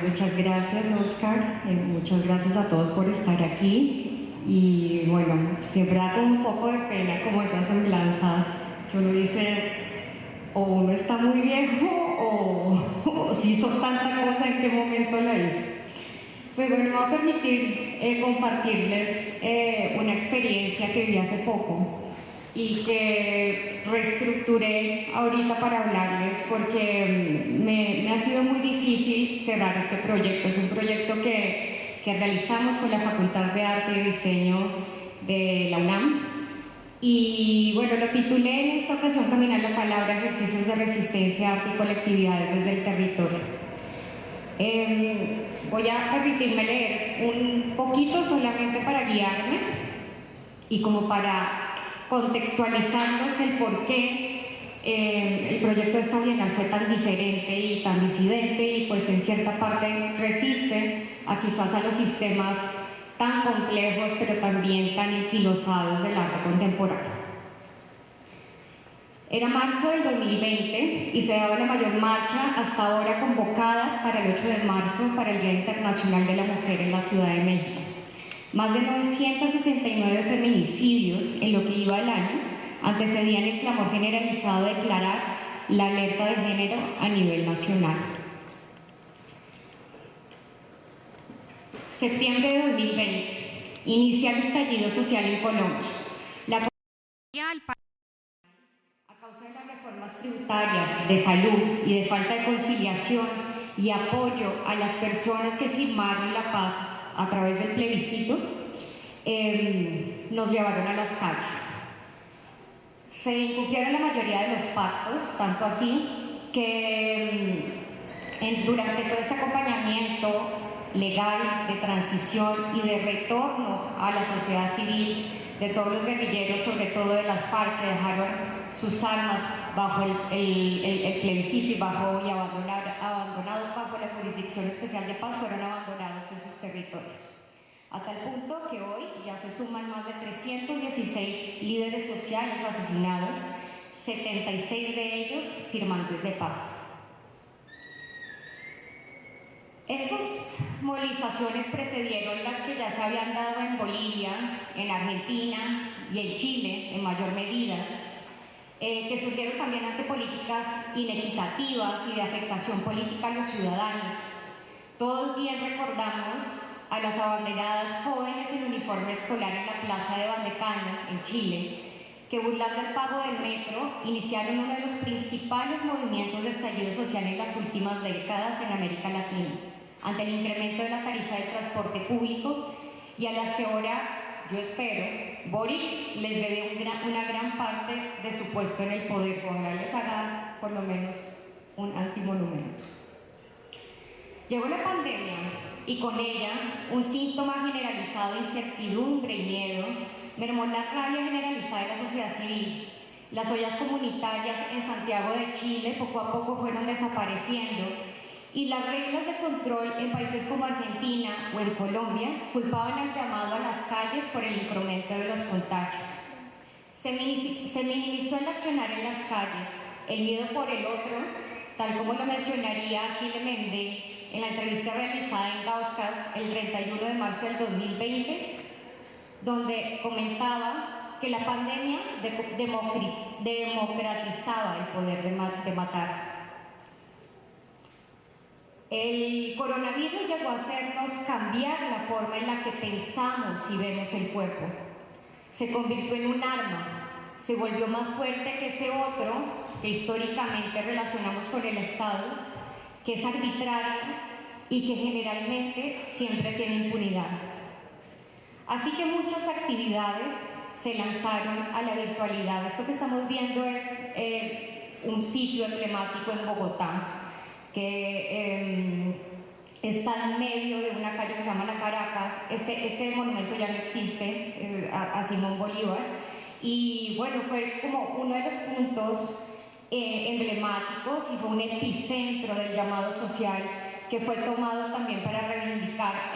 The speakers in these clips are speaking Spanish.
Muchas gracias, Oscar. Muchas gracias a todos por estar aquí. Y bueno, siempre da como un poco de pena como esas semblanzas que uno dice, o uno está muy viejo o si hizo tanta cosa, en qué momento la hizo. Pues bueno, me va a permitir compartirles una experiencia que vi hace poco y que reestructuré ahorita para hablarles porque me ha sido muy difícil cerrar este proyecto. Es un proyecto que realizamos con la Facultad de Arte y Diseño de la UNAM. Y bueno, lo titulé en esta ocasión Caminar la Palabra, ejercicios de resistencia, arte y colectividades desde el territorio. Voy a permitirme leer un poquito solamente para guiarme y como para contextualizarnos el por qué el proyecto de esta Bienal fue tan diferente y tan disidente y pues en cierta parte resiste a quizás a los sistemas tan complejos pero también tan enquilosados del arte contemporáneo. Era marzo del 2020 y se daba la mayor marcha hasta ahora convocada para el 8 de marzo para el Día Internacional de la Mujer en la Ciudad de México. Más de 969 feminicidios en lo que iba el año antecedían el clamor generalizado de declarar la alerta de género a nivel nacional. Septiembre de 2020. Inicia el estallido social en Colombia. La a causa de las reformas tributarias, de salud y de falta de conciliación y apoyo a las personas que firmaron la paz a través del plebiscito, nos llevaron a las calles. Se incumplieron la mayoría de los pactos, tanto así que durante todo este acompañamiento legal de transición y de retorno a la sociedad civil de todos los guerrilleros, sobre todo de las FARC, que dejaron sus armas bajo el plebiscito y abandonados bajo la Jurisdicción Especial de Paz, fueron abandonados en sus territorios. A tal punto que hoy ya se suman más de 316 líderes sociales asesinados, 76 de ellos firmantes de paz. Estas movilizaciones precedieron las que ya se habían dado en Bolivia, en Argentina y en Chile en mayor medida, que surgieron también ante políticas inequitativas y de afectación política a los ciudadanos. Todos bien recordamos a las abanderadas jóvenes en uniforme escolar en la plaza de Vallecano, en Chile, que burlando el pago del metro iniciaron uno de los principales movimientos de estallido social en las últimas décadas en América Latina, ante el incremento de la tarifa de transporte público y a las que ahora, yo espero, Boric les debe una gran parte de su puesto en el poder. Ojalá les haga por lo menos un antimonumento. Llegó la pandemia y con ella un síntoma generalizado de incertidumbre y miedo mermó la rabia generalizada de la sociedad civil. Las ollas comunitarias en Santiago de Chile poco a poco fueron desapareciendo y las reglas de control en países como Argentina o en Colombia culpaban al llamado a las calles por el incremento de los contagios. Se minimizó el accionar en las calles, el miedo por el otro, tal como lo mencionaría Achille Mbembe en la entrevista realizada en Gauscas el 31 de marzo del 2020, donde comentaba que la pandemia democratizaba el poder de matar. El coronavirus llegó a hacernos cambiar la forma en la que pensamos y vemos el cuerpo. Se convirtió en un arma, se volvió más fuerte que ese otro que históricamente relacionamos con el Estado, que es arbitrario y que generalmente siempre tiene impunidad. Así que muchas actividades se lanzaron a la virtualidad. Esto que estamos viendo es un sitio emblemático en Bogotá, que está en medio de una calle que se llama La Caracas. Este monumento ya no existe, a Simón Bolívar, y bueno, fue como uno de los puntos emblemáticos y fue un epicentro del llamado social que fue tomado también para reivindicar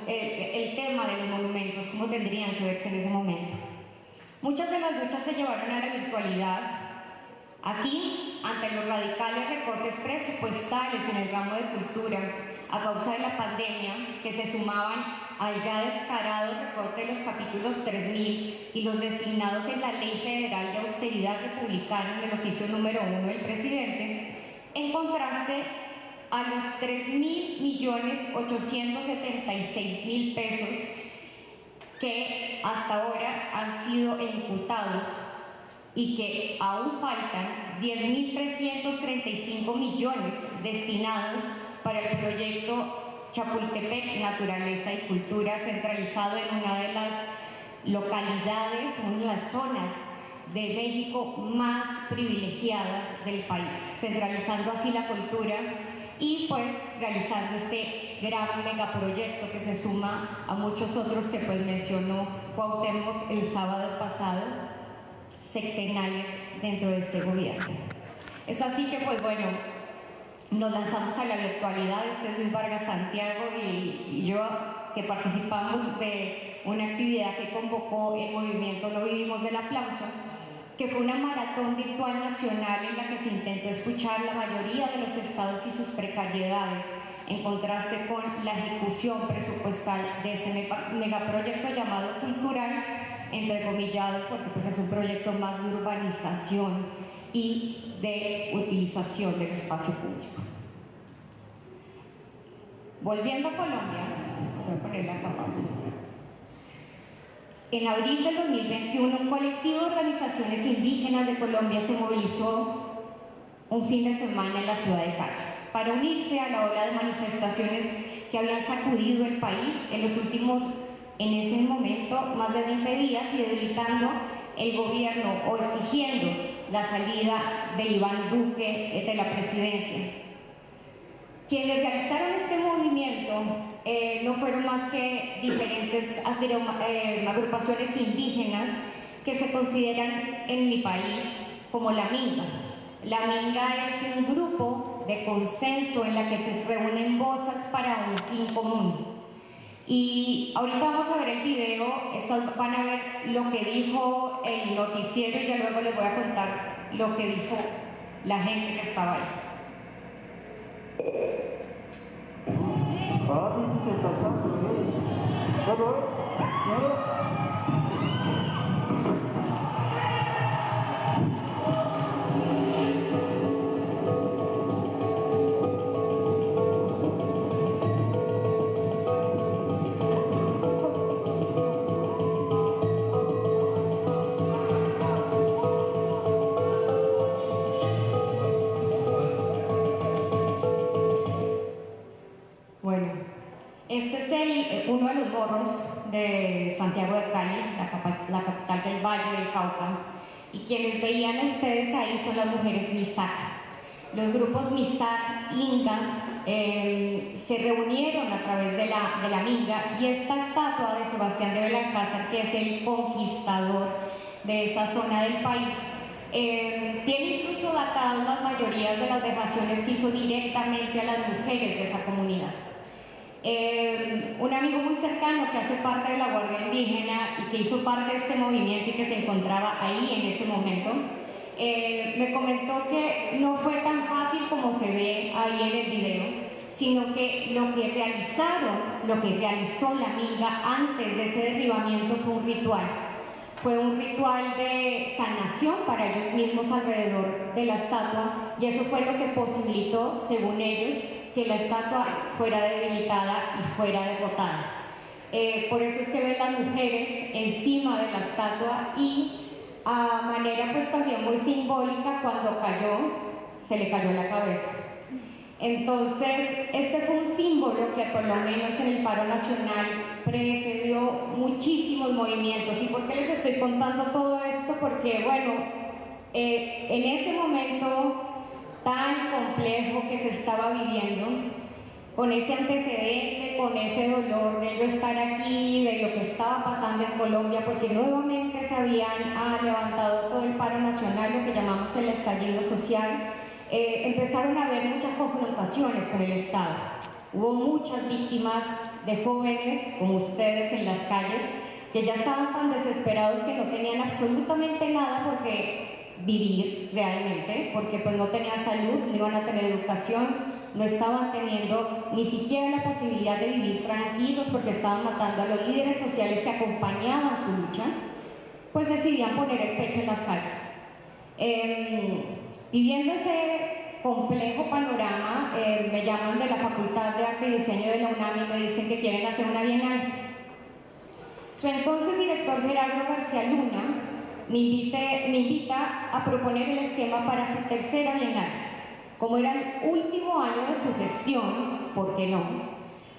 el tema de los monumentos, como tendrían que verse en ese momento. Muchas de las luchas se llevaron a la virtualidad. Aquí ante los radicales recortes presupuestales en el ramo de cultura a causa de la pandemia, que se sumaban al ya descarado recorte de los capítulos 3000 y los designados en la Ley Federal de Austeridad Republicana en el oficio número 1 del presidente, en contraste a los 3.876.000 pesos que hasta ahora han sido ejecutados y que aún faltan 10.335 millones destinados para el proyecto Chapultepec Naturaleza y Cultura, centralizado en una de las localidades, una de las zonas de México más privilegiadas del país, centralizando así la cultura y pues realizando este gran megaproyecto que se suma a muchos otros que pues mencionó Cuauhtémoc el sábado pasado, sexenales dentro de este gobierno. Es así que pues bueno, nos lanzamos a la virtualidad. Este es Luis Vargas Santiago y yo, que participamos de una actividad que convocó el movimiento No Vivimos del Aplauso, que fue una maratón virtual nacional en la que se intentó escuchar la mayoría de los estados y sus precariedades, en contraste con la ejecución presupuestal de este megaproyecto llamado cultural, entrecomillado, porque pues es un proyecto más de urbanización y de utilización del espacio público. Volviendo a Colombia, voy a ponerle acá pausa. En abril del 2021, un colectivo de organizaciones indígenas de Colombia se movilizó un fin de semana en la ciudad de Cali para unirse a la ola de manifestaciones que habían sacudido el país en los últimos, en ese momento, más de 20 días y debilitando el gobierno o exigiendo la salida de Iván Duque de la presidencia. Quienes realizaron este movimiento no fueron más que diferentes agrupaciones indígenas que se consideran en mi país como la Minga. La Minga es un grupo de consenso en la que se reúnen voces para un fin común. Y ahorita vamos a ver el video, van a ver lo que dijo el noticiero y ya luego les voy a contar lo que dijo la gente que estaba ahí. Este es uno de los morros de Santiago de Cali, la capital del Valle del Cauca, y quienes veían ustedes ahí son las mujeres Misak. Los grupos Misak, Inga, se reunieron a través de la Minga, y esta estatua de Sebastián de Belalcázar, que es el conquistador de esa zona del país, tiene incluso datadas las mayorías de las vejaciones que hizo directamente a las mujeres de esa comunidad. Un amigo muy cercano que hace parte de la Guardia Indígena y que hizo parte de este movimiento y que se encontraba ahí en ese momento, me comentó que no fue tan fácil como se ve ahí en el video, sino que lo que realizó la Minga antes de ese derribamiento fue un ritual. Fue un ritual de sanación para ellos mismos alrededor de la estatua, y eso fue lo que posibilitó, según ellos, que la estatua fuera debilitada y fuera derrotada. Por eso es que ven las mujeres encima de la estatua, y a manera pues también muy simbólica, cuando cayó, se le cayó la cabeza. Entonces, este fue un símbolo que por lo menos en el paro nacional precedió muchísimos movimientos. ¿Y por qué les estoy contando todo esto? Porque, bueno, en ese momento tan complejo que se estaba viviendo, con ese antecedente, con ese dolor de yo estar aquí, de lo que estaba pasando en Colombia, porque nuevamente se habían levantado todo el paro nacional, lo que llamamos el estallido social, empezaron a haber muchas confrontaciones con el Estado. Hubo muchas víctimas de jóvenes como ustedes en las calles que ya estaban tan desesperados que no tenían absolutamente nada, porque vivir realmente, porque pues no tenían salud, no iban a tener educación, no estaban teniendo ni siquiera la posibilidad de vivir tranquilos porque estaban matando a los líderes sociales que acompañaban su lucha, pues decidían poner el pecho en las calles. Viviendo ese complejo panorama, me llaman de la Facultad de Arte y Diseño de la UNAM y me dicen que quieren hacer una bienal. Su entonces director Gerardo García Luna me invita a proponer el esquema para su tercera bienal. Como era el último año de su gestión, ¿por qué no?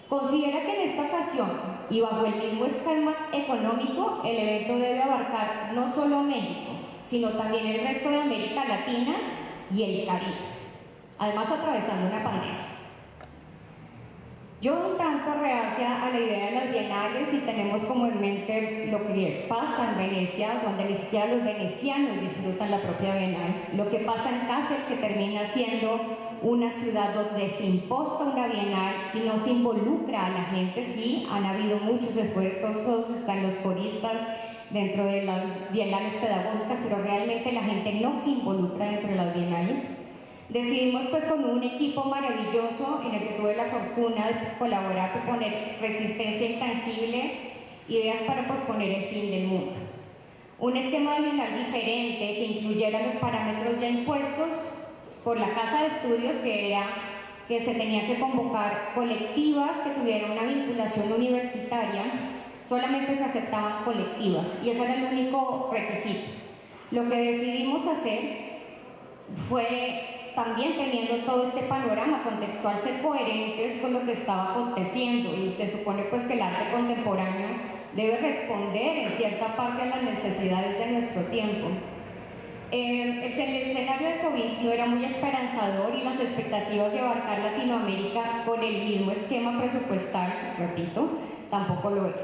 Considera que en esta ocasión, y bajo el mismo esquema económico, el evento debe abarcar no solo México, sino también el resto de América Latina y el Caribe, además atravesando una pandemia. Yo un tanto reacia a la idea de las bienales y tenemos como en mente lo que pasa en Venecia, donde ni siquiera los venecianos disfrutan la propia bienal, lo que pasa en Kassel, que termina siendo una ciudad donde se imposta una bienal y no se involucra a la gente. Sí, han habido muchos esfuerzos, están los coristas dentro de las bienales pedagógicas, pero realmente la gente no se involucra dentro de las bienales. Decidimos pues con un equipo maravilloso en el que tuve la fortuna de colaborar, proponer Resistencia Intangible, ideas para posponer el fin del mundo. Un esquema de bienal diferente que incluyera los parámetros ya impuestos por la Casa de Estudios, que era que se tenía que convocar colectivas que tuvieran una vinculación universitaria, solamente se aceptaban colectivas y ese era el único requisito. Lo que decidimos hacer fue, también teniendo todo este panorama contextual, ser coherentes con lo que estaba aconteciendo, y se supone pues que el arte contemporáneo debe responder en cierta parte a las necesidades de nuestro tiempo. El escenario de COVID no era muy esperanzador y las expectativas de abarcar Latinoamérica con el mismo esquema presupuestal, repito, tampoco lo era.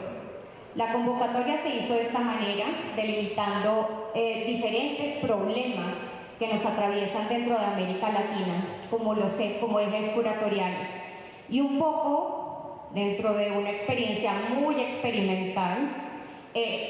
La convocatoria se hizo de esta manera, delimitando diferentes problemas que nos atraviesan dentro de América Latina, como ejes curatoriales, y un poco dentro de una experiencia muy experimental,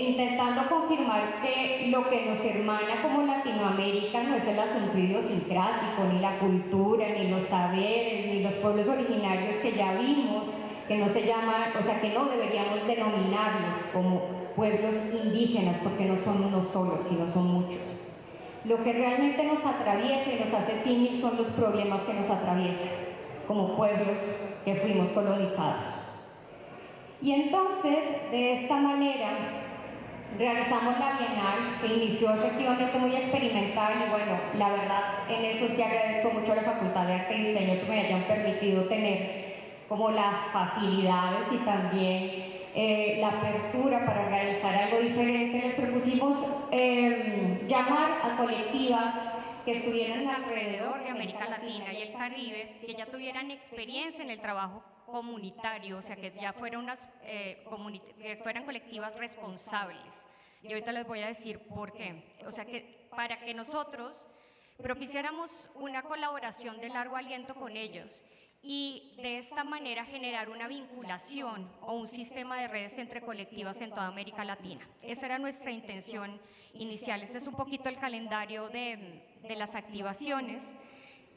intentando confirmar que lo que nos hermana como Latinoamérica no es el asunto idiosincrático, ni la cultura, ni los saberes, ni los pueblos originarios que ya vimos, que no se llaman, o sea, que no deberíamos denominarlos como pueblos indígenas, porque no son unos solos, sino son muchos. Lo que realmente nos atraviesa y nos hace símil son los problemas que nos atraviesan como pueblos que fuimos colonizados. Y entonces, de esta manera, realizamos la Bienal, que inició efectivamente muy experimental, y bueno, la verdad, en eso sí agradezco mucho a la Facultad de Arte y Diseño que me hayan permitido tener como las facilidades y también la apertura para realizar algo diferente. Les propusimos llamar a colectivas que estuvieran alrededor de América Latina y el Caribe, que ya tuvieran experiencia en el trabajo comunitario, o sea, que ya fueran, que fueran colectivas responsables. Y ahorita les voy a decir por qué. O sea, que para que nosotros propiciáramos una colaboración de largo aliento con ellos y de esta manera generar una vinculación o un sistema de redes entre colectivas en toda América Latina. Esa era nuestra intención inicial. Este es un poquito el calendario de las activaciones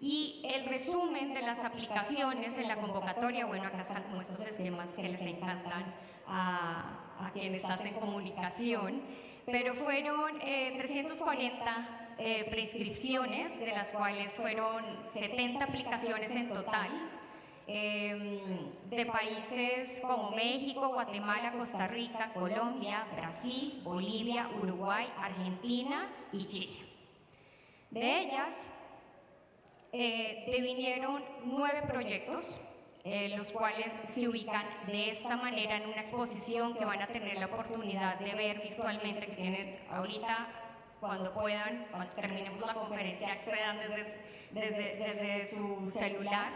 y el resumen de las aplicaciones en la convocatoria. Bueno, acá están como estos esquemas que les encantan a quienes hacen comunicación, pero fueron 340 preinscripciones, de las cuales fueron 70 aplicaciones en total, de países como México, Guatemala, Costa Rica, Colombia, Brasil, Bolivia, Uruguay, Argentina y Chile. De ellas, devinieron 9 proyectos, los cuales se ubican de esta manera en una exposición que van a tener la oportunidad de ver virtualmente, que tienen ahorita, cuando puedan, cuando terminemos la conferencia, accedan desde su celular.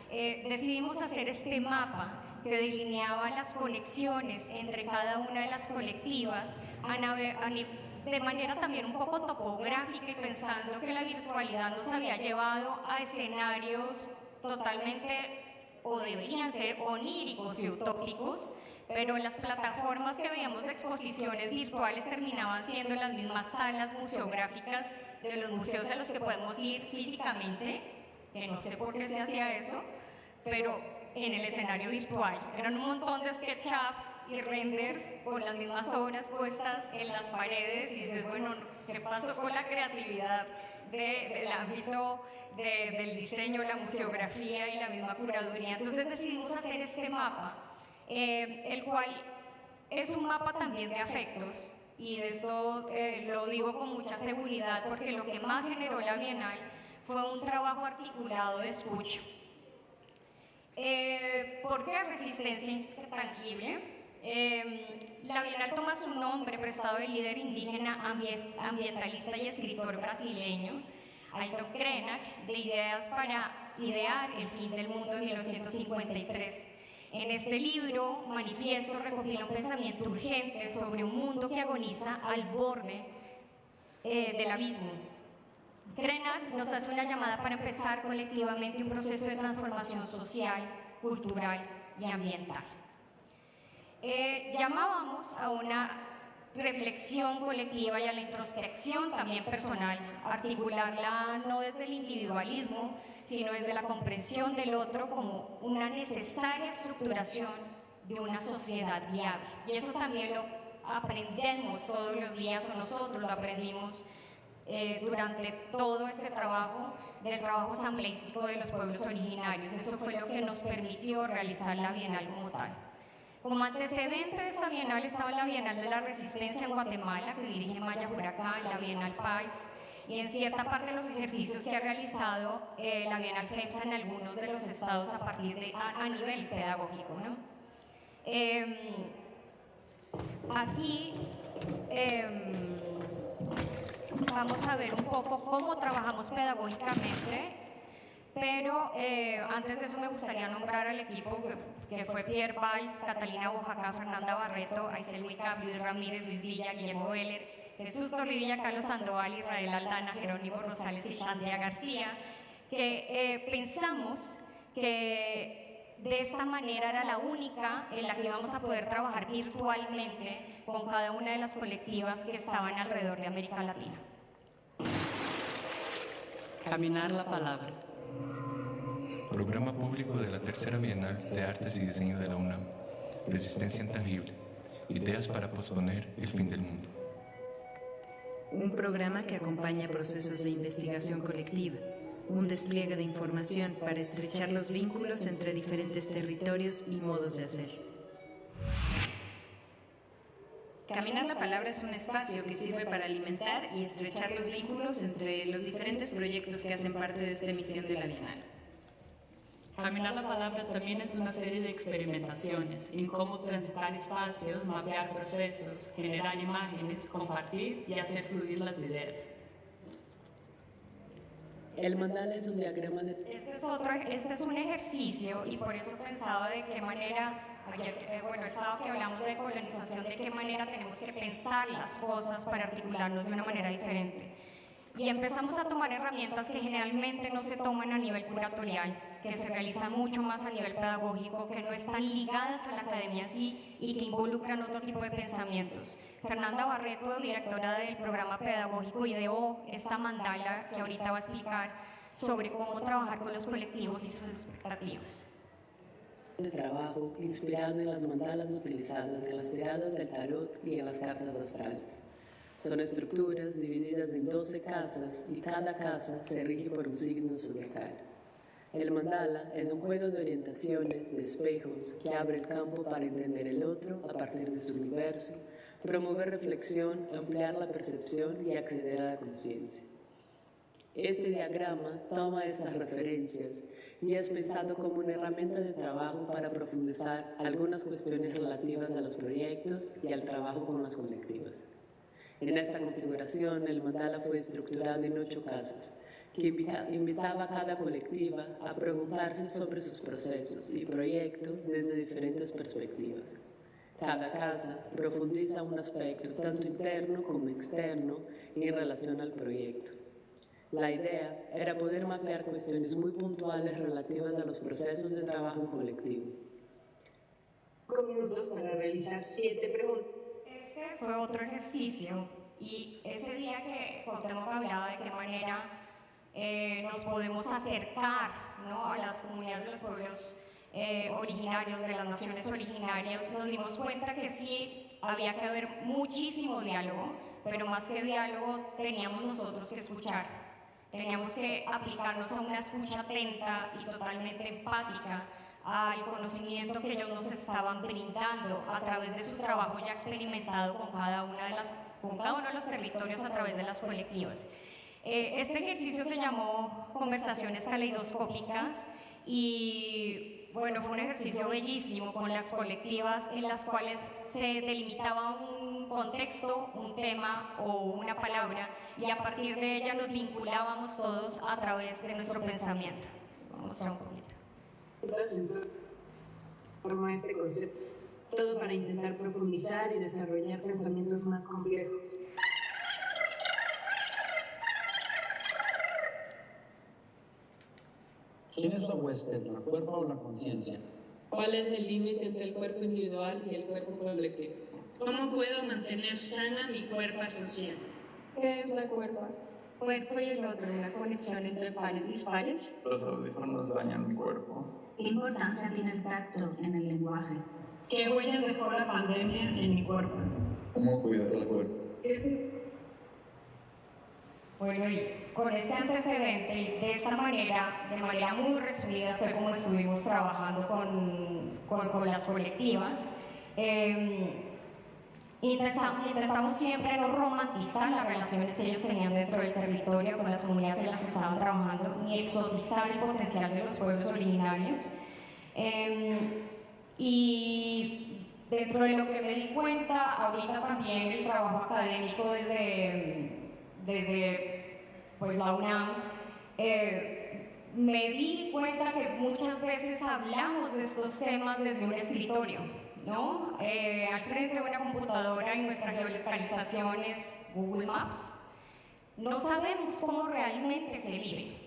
Decidimos hacer este mapa que delineaba las conexiones entre cada una de las colectivas de manera también un poco topográfica, y pensando que la virtualidad nos había llevado a escenarios totalmente, o deberían ser oníricos y utópicos, pero las plataformas que veíamos de exposiciones virtuales terminaban siendo las mismas salas museográficas de los museos a los que podemos ir físicamente, que no sé por qué se hacía eso, pero en el escenario virtual. Eran un montón de SketchUps y renders con las mismas obras puestas en las paredes y dices, bueno, ¿qué pasó con la creatividad del ámbito del diseño, la museografía y la misma curaduría? Entonces decidimos hacer este mapa, el cual es un mapa también de afectos, y de esto lo digo con mucha seguridad porque lo que más generó la Bienal fue un trabajo articulado de escucha. ¿Por qué resistencia intangible? La Bienal toma su nombre prestado del líder indígena, ambientalista y escritor brasileño, Ailton Krenak, de Ideas para idear el fin del mundo en 1953. En este libro, Manifiesto recopila un pensamiento urgente sobre un mundo que agoniza al borde del abismo. Krenak nos hace una llamada para empezar colectivamente un proceso de transformación social, cultural y ambiental. Llamábamos a una reflexión colectiva y a la introspección también personal, articularla no desde el individualismo, sino desde la comprensión del otro como una necesaria estructuración de una sociedad viable. Y eso también lo aprendemos todos los días, o nosotros lo aprendimos durante todo este trabajo, del trabajo asambleístico de los pueblos originarios. Eso fue lo que nos permitió realizar la Bienal como tal. Como antecedente de esta Bienal estaba la Bienal de la Resistencia en Guatemala, que dirige Maya Huracán, la Bienal Paz, y en cierta parte los ejercicios que ha realizado la Bienal FEMSA en algunos de los estados a partir de a nivel pedagógico, ¿no? Aquí vamos a ver un poco cómo trabajamos pedagógicamente, pero antes de eso me gustaría nombrar al equipo que fue Pierre Valls, Catalina Bojacá, Fernanda Barreto, Aisel Huica, Luis Ramírez, Luis Villa, Guillermo Veller, Jesús Torrivilla, Carlos Sandoval, Israel Aldana, Jerónimo Rosales y Shantia García, que pensamos que de esta manera era la única en la que íbamos a poder trabajar virtualmente con cada una de las colectivas que estaban alrededor de América Latina. Caminar la palabra. Programa público de la Tercera Bienal de Artes y Diseño de la UNAM. Resistencia intangible. Ideas para posponer el fin del mundo. Un programa que acompaña procesos de investigación colectiva, un despliegue de información para estrechar los vínculos entre diferentes territorios y modos de hacer. Caminar la Palabra es un espacio que sirve para alimentar y estrechar los vínculos entre los diferentes proyectos que hacen parte de esta emisión de la Bienal. Caminar la Palabra también es una serie de experimentaciones en cómo transitar espacios, mapear procesos, generar imágenes, compartir y hacer fluir las ideas. El mandala es un diagrama de... Este es un ejercicio, y por eso pensaba de qué manera, ayer, el sábado que hablamos de colonización, de qué manera tenemos que pensar las cosas para articularnos de una manera diferente. Y empezamos a tomar herramientas que generalmente no se toman a nivel curatorial, que se realizan mucho más a nivel pedagógico, que no están ligadas a la academia en sí y que involucran otro tipo de pensamientos. Fernanda Barreto, directora del programa pedagógico, ideó esta mandala que ahorita va a explicar sobre cómo trabajar con los colectivos y sus expectativas. De trabajo inspirado en las mandalas utilizadas en las tiradas del tarot y en las cartas astrales. Son estructuras divididas en 12 casas y cada casa se rige por un signo zodiacal. El mandala es un juego de orientaciones, de espejos, que abre el campo para entender el otro a partir de su universo, promover reflexión, ampliar la percepción y acceder a la conciencia. Este diagrama toma estas referencias y es pensado como una herramienta de trabajo para profundizar algunas cuestiones relativas a los proyectos y al trabajo con las colectivas. En esta configuración, el mandala fue estructurado en 8 casas, que invitaba a cada colectiva a preguntarse sobre sus procesos y proyectos desde diferentes perspectivas. Cada casa profundiza un aspecto tanto interno como externo en relación al proyecto. La idea era poder mapear cuestiones muy puntuales relativas a los procesos de trabajo colectivo. 5 minutos para realizar 7 preguntas. Este fue otro ejercicio y ese día que Cuauhtémoc hablaba de qué manera nos podemos acercar, ¿no?, a las comunidades de los pueblos originarios, de las naciones originarias, nos dimos cuenta que sí había que haber muchísimo diálogo, pero más que diálogo teníamos nosotros que escuchar, teníamos que aplicarnos a una escucha atenta y totalmente empática al conocimiento que ellos nos estaban brindando a través de su trabajo ya experimentado con cada uno de los territorios a través de las colectivas. Este ejercicio se llamó Conversaciones Caleidoscópicas y bueno, fue un ejercicio bellísimo con las colectivas en las cuales se delimitaba un contexto, un tema o una palabra y a partir de ella nos vinculábamos todos a través de nuestro pensamiento. Vamos a un poquito. En torno a este concepto, todo para intentar profundizar y desarrollar pensamientos más complejos. ¿Quién es la huésped, la cuerpo o la conciencia? ¿Cuál es el límite entre el cuerpo individual y el cuerpo colectivo? ¿Cómo puedo mantener sana mi cuerpo social? ¿Qué es la cuerpa? Cuerpo y el otro, una conexión entre pares y dispares. Los audífonos dañan mi cuerpo. ¿Qué importancia tiene el tacto en el lenguaje? ¿Qué huellas dejó la pandemia en mi cuerpo? ¿Cómo cuidar el cuerpo? Bueno, y con este antecedente y de esta manera, de manera muy resumida, fue como estuvimos trabajando con las colectivas. Intentamos siempre no romantizar las relaciones que ellos tenían dentro del territorio con las comunidades en las que estaban trabajando, ni exotizar el potencial de los pueblos originarios. Y dentro de lo que me di cuenta, ahorita también el trabajo académico desde pues, la UNAM, me di cuenta que muchas veces hablamos de estos temas desde un escritorio, ¿no? Al frente de una computadora y nuestra geolocalización es Google Maps. No sabemos cómo realmente se vive.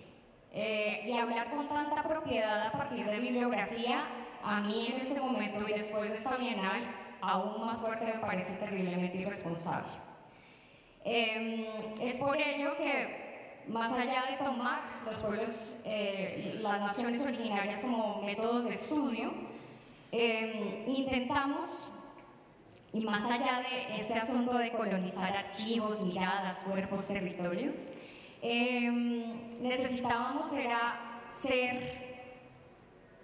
Y hablar con tanta propiedad a partir de bibliografía, a mí en este momento y después de esta bienal, aún más fuerte me parece terriblemente irresponsable. Es por ello que, más allá de tomar los pueblos, las naciones originarias como métodos de estudio, intentamos, y más allá de este asunto de colonizar archivos, miradas, cuerpos, territorios, necesitábamos ser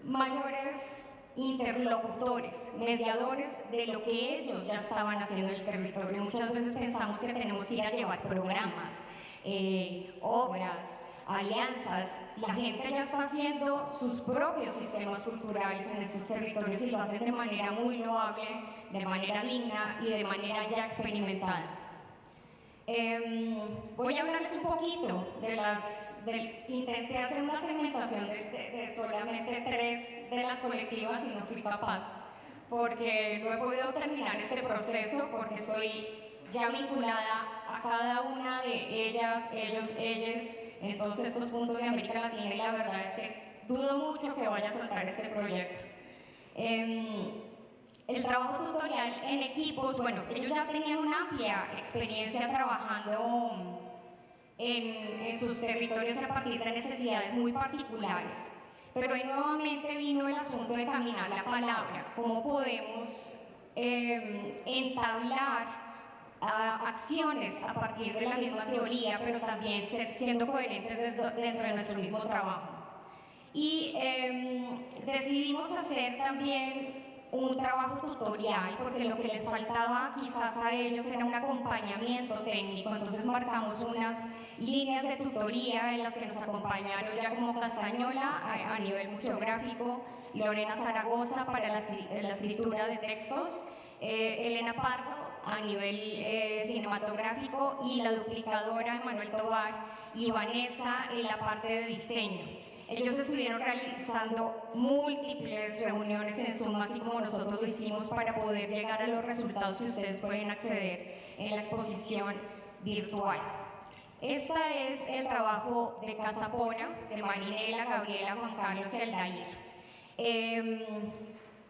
mayores interlocutores, mediadores de lo que ellos ya estaban haciendo en el territorio. Muchas veces pensamos que tenemos que ir a llevar programas, obras, alianzas. La gente ya está haciendo sus propios sistemas culturales en esos territorios y lo hacen de manera muy loable, de manera digna y de manera ya experimentada. Voy a hablarles un poquito intenté hacer una segmentación de solamente 3 de las colectivas y no fui capaz, porque no he podido terminar este proceso porque estoy ya vinculada a cada una de ellas, ellos, ellas, en todos estos puntos de América Latina y la verdad es que dudo mucho que vaya a soltar este proyecto. El trabajo tutorial en equipos, bueno, ellos ya tenían una amplia experiencia trabajando en sus territorios a partir de necesidades muy particulares. Pero ahí nuevamente vino el asunto de caminar la palabra, cómo podemos entablar acciones a partir de la misma teoría, pero también siendo coherentes dentro de nuestro mismo trabajo. Y decidimos hacer también un trabajo tutorial, porque lo que les faltaba quizás a ellos era un acompañamiento técnico, entonces marcamos unas líneas de tutoría en las que nos acompañaron ya como Castañola a nivel museográfico, Lorena Zaragoza para la escritura de textos, Elena Pardo a nivel cinematográfico y la duplicadora Emanuel Tobar y Vanessa en la parte de diseño. Ellos estuvieron realizando múltiples reuniones en Zoom, así como nosotros lo hicimos, para poder llegar a los resultados que ustedes pueden acceder en la exposición virtual. Este es el trabajo de Casa Pona, de Marinela, Gabriela, Juan Carlos y Aldair.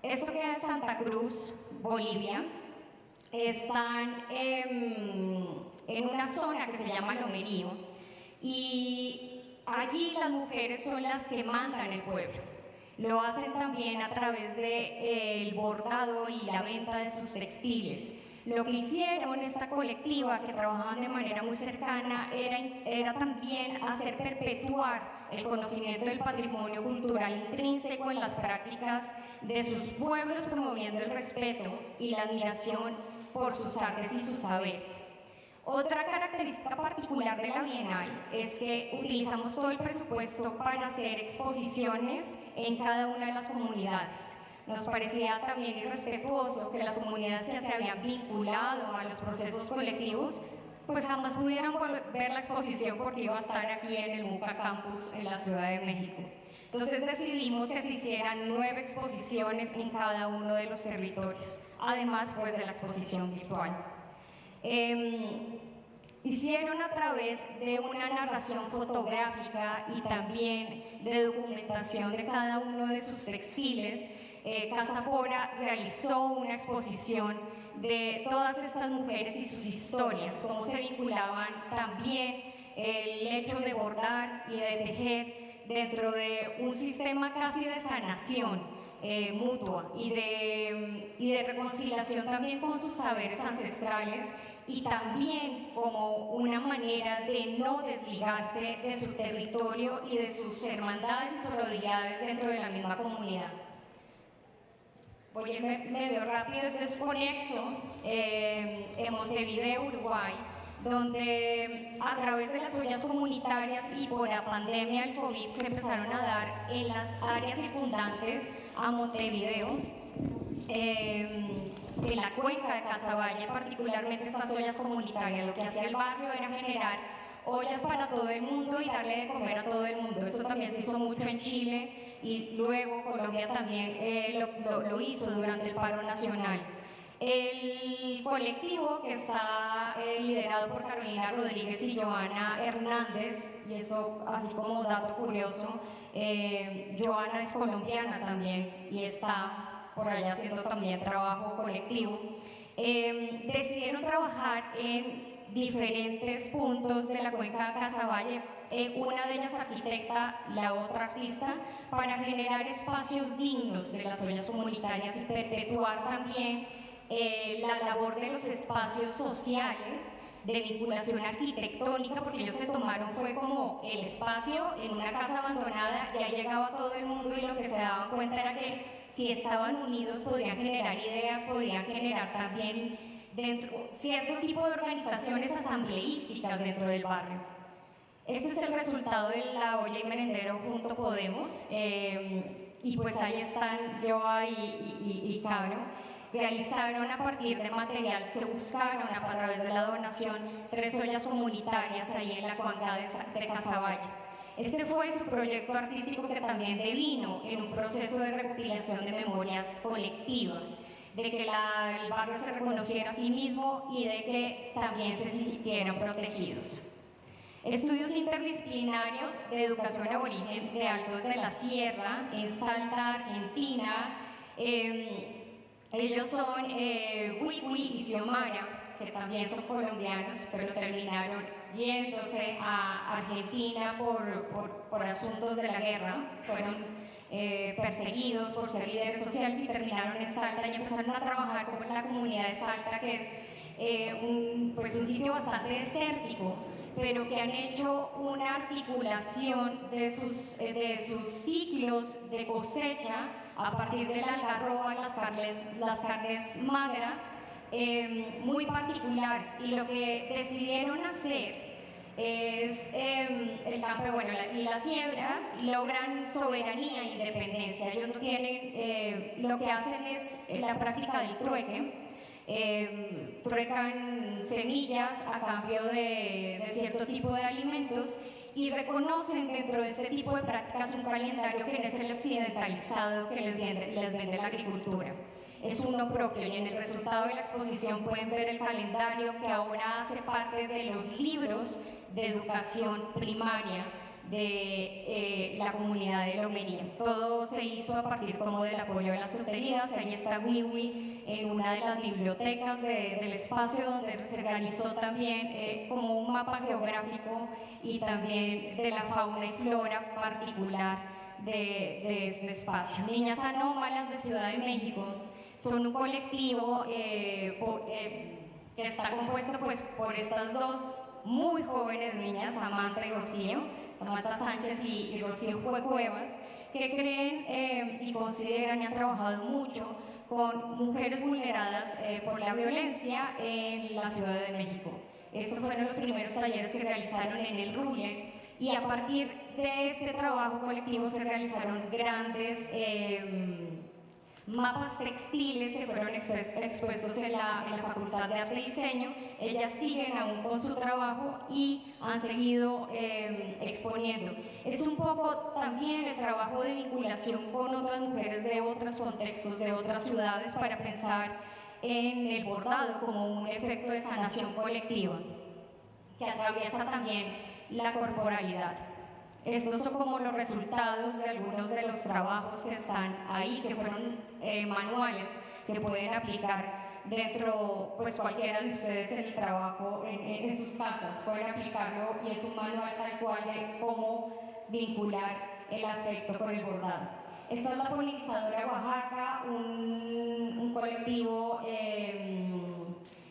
Esto queda en Santa Cruz, Bolivia. Están en una zona que se llama Lomerío y allí las mujeres son las que mandan el pueblo. Lo hacen también a través del bordado y la venta de sus textiles. Lo que hicieron esta colectiva, que trabajaban de manera muy cercana, era también hacer perpetuar el conocimiento del patrimonio cultural intrínseco en las prácticas de sus pueblos, promoviendo el respeto y la admiración por sus artes y sus saberes. Otra característica particular de la Bienal es que utilizamos todo el presupuesto para hacer exposiciones en cada una de las comunidades. Nos parecía también irrespetuoso que las comunidades que se habían vinculado a los procesos colectivos pues jamás pudieran ver la exposición porque iba a estar aquí en el MUCA Campus en la Ciudad de México. Entonces decidimos que se hicieran 9 exposiciones en cada uno de los territorios, además pues de la exposición virtual. Hicieron a través de una narración fotográfica y también de documentación de cada uno de sus textiles. Casa Pora realizó una exposición de todas estas mujeres y sus historias, cómo se vinculaban también el hecho de bordar y de tejer dentro de un sistema casi de sanación mutua y de reconciliación también con sus saberes ancestrales, y también como una manera de no desligarse de su territorio y de sus hermandades y sororidades dentro de la misma comunidad. Voy a ir medio rápido. Este es Conexo en Montevideo, Uruguay, donde a través de las ollas comunitarias y por la pandemia del COVID se empezaron a dar en las áreas circundantes a Montevideo, en la cuenca de Casaballe, particularmente estas ollas comunitarias. Lo que hacía el barrio era generar ollas para todo el mundo y darle de comer a todo el mundo. Eso también se hizo mucho en Chile y luego Colombia también lo hizo durante el paro nacional. El colectivo, que está liderado por Carolina Rodríguez y Joana Hernández, y eso así como dato curioso, Joana es colombiana también y está por allá haciendo también trabajo colectivo, decidieron trabajar en diferentes puntos de la cuenca de Casaballe, una de ellas arquitecta, la otra artista, para generar espacios dignos de las ollas comunitarias y perpetuar también la labor de los espacios sociales de vinculación arquitectónica, porque ellos se tomaron fue como el espacio en una casa abandonada y ahí llegaba todo el mundo y lo que se daban cuenta era que si estaban unidos podían generar ideas, podían generar también cierto tipo de organizaciones asambleísticas dentro del barrio. Este es el resultado de la olla y merendero Junto Podemos, y pues ahí están Joa y Cabro. Realizaron a partir de materiales que buscaron a través de la donación 3 ollas comunitarias ahí en la cuenca de Casaballe. Este fue su proyecto artístico, que también devino en un proceso de recopilación de memorias colectivas, de que el barrio se reconociera a sí mismo y de que también se sintieran protegidos. Estudios interdisciplinarios de educación aborigen de Altos de la Sierra, en Salta, Argentina. Ellos son Wiwi y Xiomara, que también son colombianos, pero terminaron yéndose a Argentina por asuntos de la guerra. Fueron perseguidos por ser líderes sociales y terminaron en Salta y empezaron a trabajar con la comunidad de Salta, que es un sitio bastante desértico, pero que han hecho una articulación de sus ciclos de cosecha a partir de la algarroba, las carnes magras, muy particular. Y lo que decidieron hacer es el campo, bueno, y la siembra, logran soberanía e independencia. Ellos no tienen, lo que hacen es la práctica del trueque. Truecan semillas a cambio de cierto tipo de alimentos y reconocen dentro de este tipo de prácticas un calendario que no es el occidentalizado que les vende la agricultura. Es uno propio, y en el resultado de la exposición pueden ver el calendario que ahora hace parte de los libros de educación primaria de la comunidad de Lomería. Todo se hizo a partir como del apoyo de las tutorías. Ahí está Wiwi en una de las bibliotecas del espacio, donde se realizó también como un mapa geográfico y también de la fauna y flora particular de este espacio. Niñas Anómalas de Ciudad de México son un colectivo que está compuesto pues, por estas dos muy jóvenes niñas, Samantha y Rocío, Samantha Sánchez y Rocío Cuevas, que creen y consideran y han trabajado mucho con mujeres vulneradas por la violencia en la Ciudad de México. Estos fueron los primeros talleres que realizaron en el RULE, y a partir de este trabajo colectivo se realizaron grandes mapas textiles que fueron expuestos en la Facultad de Arte y Diseño. Ellas siguen aún con su trabajo y han seguido exponiendo. Es un poco también el trabajo de vinculación con otras mujeres de otros contextos, de otras ciudades, para pensar en el bordado como un efecto de sanación colectiva que atraviesa también la corporalidad. Estos son como los resultados de algunos de los trabajos que están ahí, que fueron manuales que pueden aplicar dentro, pues cualquiera de ustedes en el trabajo, en sus casas, pueden aplicarlo, y es un manual tal cual de cómo vincular el afecto con el bordado. Esta es la Polinizadora Oaxaca, un colectivo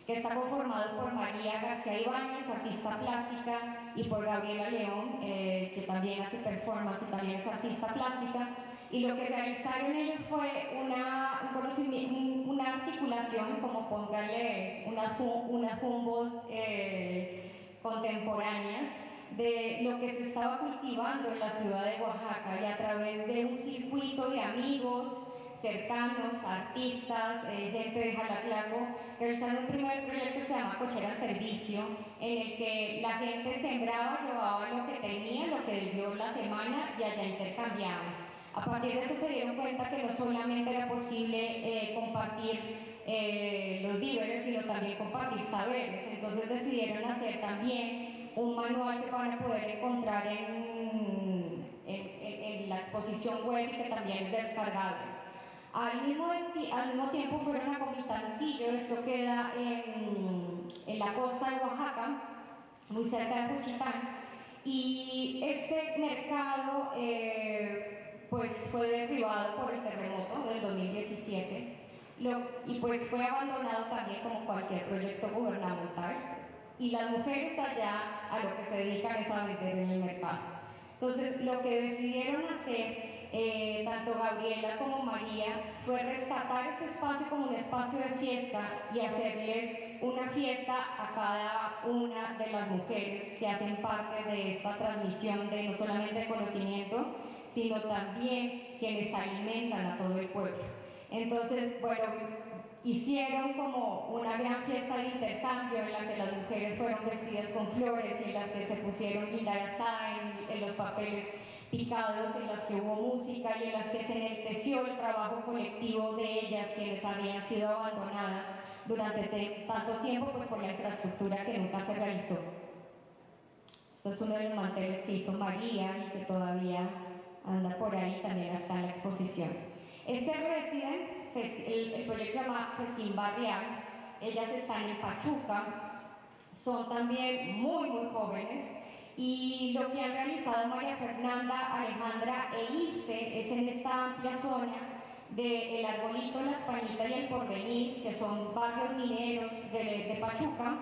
que está conformado por María García Ibáñez, artista plástica, y por Gabriela León, que también hace performance y también es artista plástica. Y lo que realizaron ellos fue una articulación, como póngale unas Humboldt contemporáneas, de lo que se estaba cultivando en la ciudad de Oaxaca, y a través de un circuito de amigos cercanos, artistas, gente de Jalaclaco, realizaron un primer proyecto que se llama Cochera al Servicio, en el que la gente sembraba, llevaba lo que tenía, lo que dio la semana, y allá intercambiaban. A partir de eso se dieron cuenta que no solamente era posible compartir los víveres, sino también compartir saberes. Entonces decidieron hacer también un manual que van a poder encontrar en la exposición web, y que también es descargable. Al mismo tiempo fueron a Coquitancillo. Esto queda en la costa de Oaxaca, muy cerca de Juchitán, y este mercado pues fue derribado por el terremoto del 2017, y pues fue abandonado también como cualquier proyecto gubernamental, y las mujeres allá a lo que se dedican es a vender en el mercado. Entonces lo que decidieron hacer tanto Gabriela como María fue rescatar este espacio como un espacio de fiesta, y hacerles una fiesta a cada una de las mujeres que hacen parte de esta transmisión de no solamente conocimiento, sino también quienes alimentan a todo el pueblo. Entonces, bueno, hicieron como una gran fiesta de intercambio en la que las mujeres fueron vestidas con flores, y en las que se pusieron guindarazá en los papeles picados, en las que hubo música, y en las que se enalteció el trabajo colectivo de ellas, quienes habían sido abandonadas durante tanto tiempo pues por la infraestructura que nunca se realizó. Este es uno de los manteles que hizo María y que todavía anda por ahí, también está en la exposición. Este Resident, el proyecto se llama Festín Barrial. Ellas están en Pachuca, son también muy jóvenes, y lo que han realizado María Fernanda, Alejandra e Ilse es en esta amplia zona de El Arbolito, La Españita y El Porvenir, que son barrios mineros de Pachuca,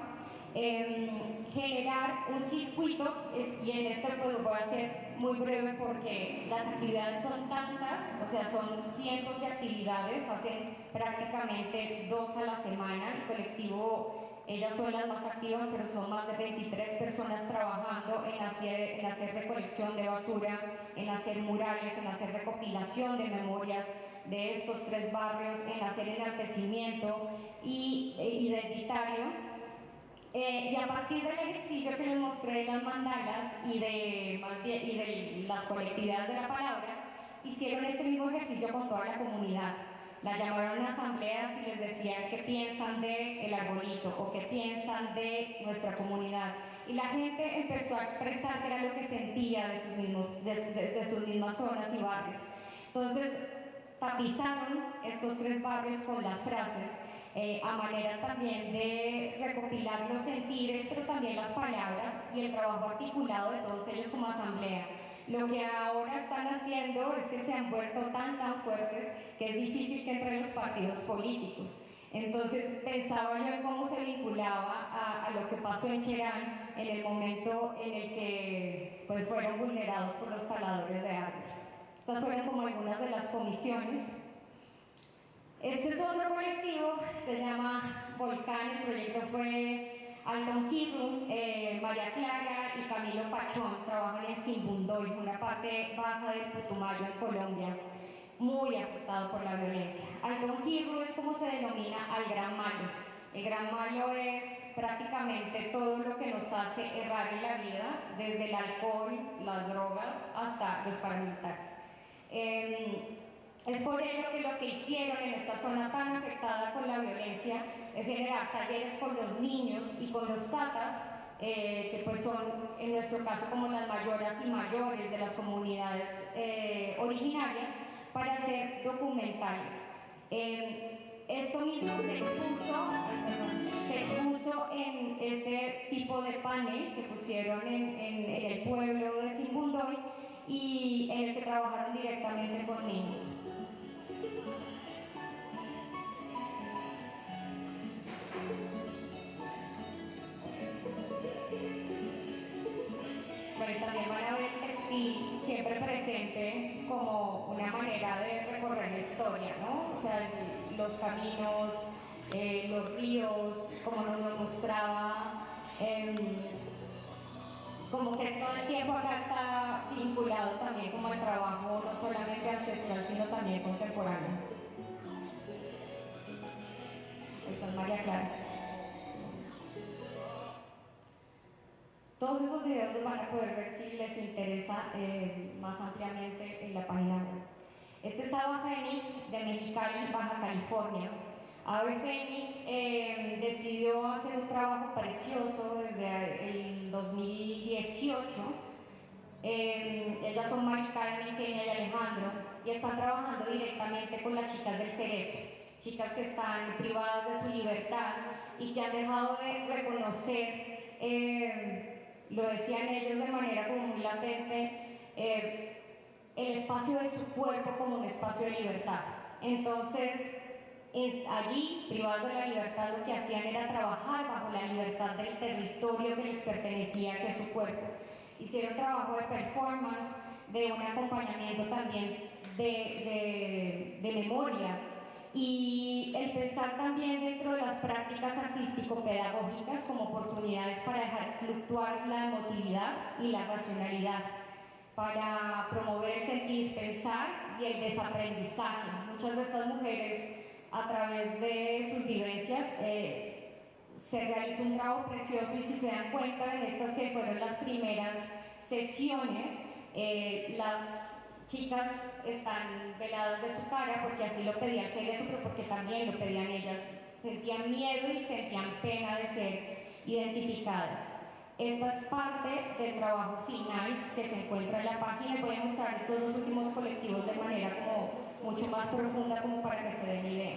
generar un circuito, y en este pues voy a ser muy breve porque las actividades son tantas, o sea, son cientos de actividades, hacen prácticamente 2 a la semana. El colectivo, ellas son las más activas, pero son más de 23 personas trabajando en hacer recolección de basura, en hacer murales, en hacer recopilación de memorias de estos 3 barrios, en hacer enaltecimiento y identitario. Y a partir del ejercicio que les mostré de las mandalas y de las colectividades de la palabra, hicieron este mismo ejercicio con toda la comunidad. La llamaron a asambleas y les decían qué piensan del arbolito o qué piensan de nuestra comunidad. y la gente empezó a expresar qué era lo que sentía de sus mismas zonas y barrios. Entonces, tapizaron estos 3 barrios con las frases, a manera también de recopilar los sentires, pero también las palabras y el trabajo articulado de todos ellos como asamblea. Lo que ahora están haciendo es que se han vuelto tan fuertes que es difícil que entre los partidos políticos. Entonces pensaba yo en cómo se vinculaba a lo que pasó en Cherán en el momento en el que pues, fueron vulnerados por los taladores de árboles. Estas fueron como algunas de las comisiones. Este es otro colectivo, se llama Volcán, el proyecto fue Alton Hirru, María Clara y Camilo Pachón, trabajan en Simbundoy, una parte baja del Putumayo en Colombia, muy afectado por la violencia. Alton Hirru es como se denomina al gran malo. El gran malo es prácticamente todo lo que nos hace errar en la vida, desde el alcohol, las drogas, hasta los paramilitares. Es por ello que lo que hicieron en esta zona tan afectada con la violencia es generar talleres con los niños y con los tatas, que pues son en nuestro caso como las mayoras y mayores de las comunidades originarias, para hacer documentales. Esto mismo se expuso en este tipo de panel que pusieron en el pueblo de Simbundoy y en el que trabajaron directamente con niños. Bueno, también van a ver el textil siempre presente como una manera de recorrer la historia, ¿no? O sea, los caminos, los ríos, como nos lo mostraba, como que todo el tiempo acá está vinculado también como al trabajo no solamente ancestral, sino también contemporáneo. Esta es María Clara. Todos esos videos los van a poder ver si les interesa más ampliamente en la página web. Este es Ave Fénix de Mexicali, Baja California. Ave Fénix decidió hacer un trabajo precioso desde el 2018. Ellas son Mari Carmen, Kenia y Alejandro, y están trabajando directamente con las chicas del Cerezo, chicas que están privadas de su libertad y que han dejado de reconocer, lo decían ellos de manera como muy latente, el espacio de su cuerpo como un espacio de libertad. Entonces, allí, privados de la libertad, lo que hacían era trabajar bajo la libertad del territorio que les pertenecía, que es su cuerpo. Hicieron trabajo de performance, de un acompañamiento también de memorias, y el pensar también dentro de las prácticas artístico-pedagógicas como oportunidades para dejar fluctuar la emotividad y la racionalidad, para promover el sentir, pensar y el desaprendizaje. Muchas de estas mujeres, a través de sus vivencias, se realizó un trabajo precioso, y si se dan cuenta en estas que fueron las primeras sesiones, las chicas están veladas de su cara porque así lo pedía el Cerezo, pero porque también lo pedían ellas. Sentían miedo y sentían pena de ser identificadas. Esta es parte del trabajo final que se encuentra en la página. Voy a mostrar estos 2 últimos colectivos de manera como mucho más profunda, como para que se den idea.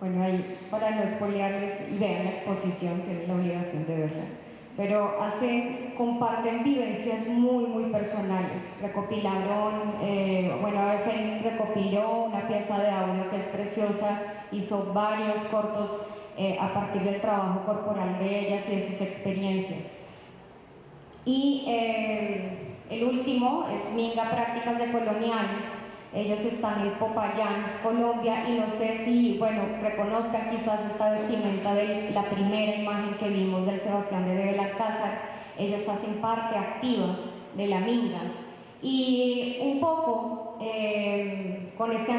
Bueno, ahí para no spoilearles y vean la exposición, que es la obligación de verla. Pero comparten vivencias muy personales. Recopilaron, Fénix recopiló una pieza de audio que es preciosa, hizo varios cortos a partir del trabajo corporal de ellas y de sus experiencias. Y el último es Minga, Prácticas Decoloniales. Ellos están en Popayán, Colombia, y no sé si, reconozcan quizás esta vestimenta de la primera imagen que vimos del Sebastián de Belalcázar. Ellos hacen parte activa de la Minga. Y un poco con este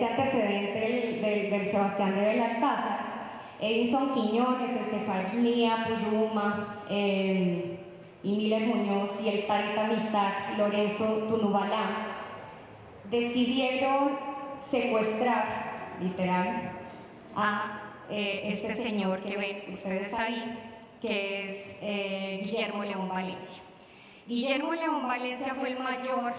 antecedente del Sebastián de Belalcázar, Edison Quiñones, Estefanía Puyuma, y Miller Muñoz y el Taita Misak, Lorenzo Tunubalá, decidieron secuestrar, literal, a este señor que ven ustedes ahí, que es Guillermo León Valencia. Guillermo León Valencia fue el mayor,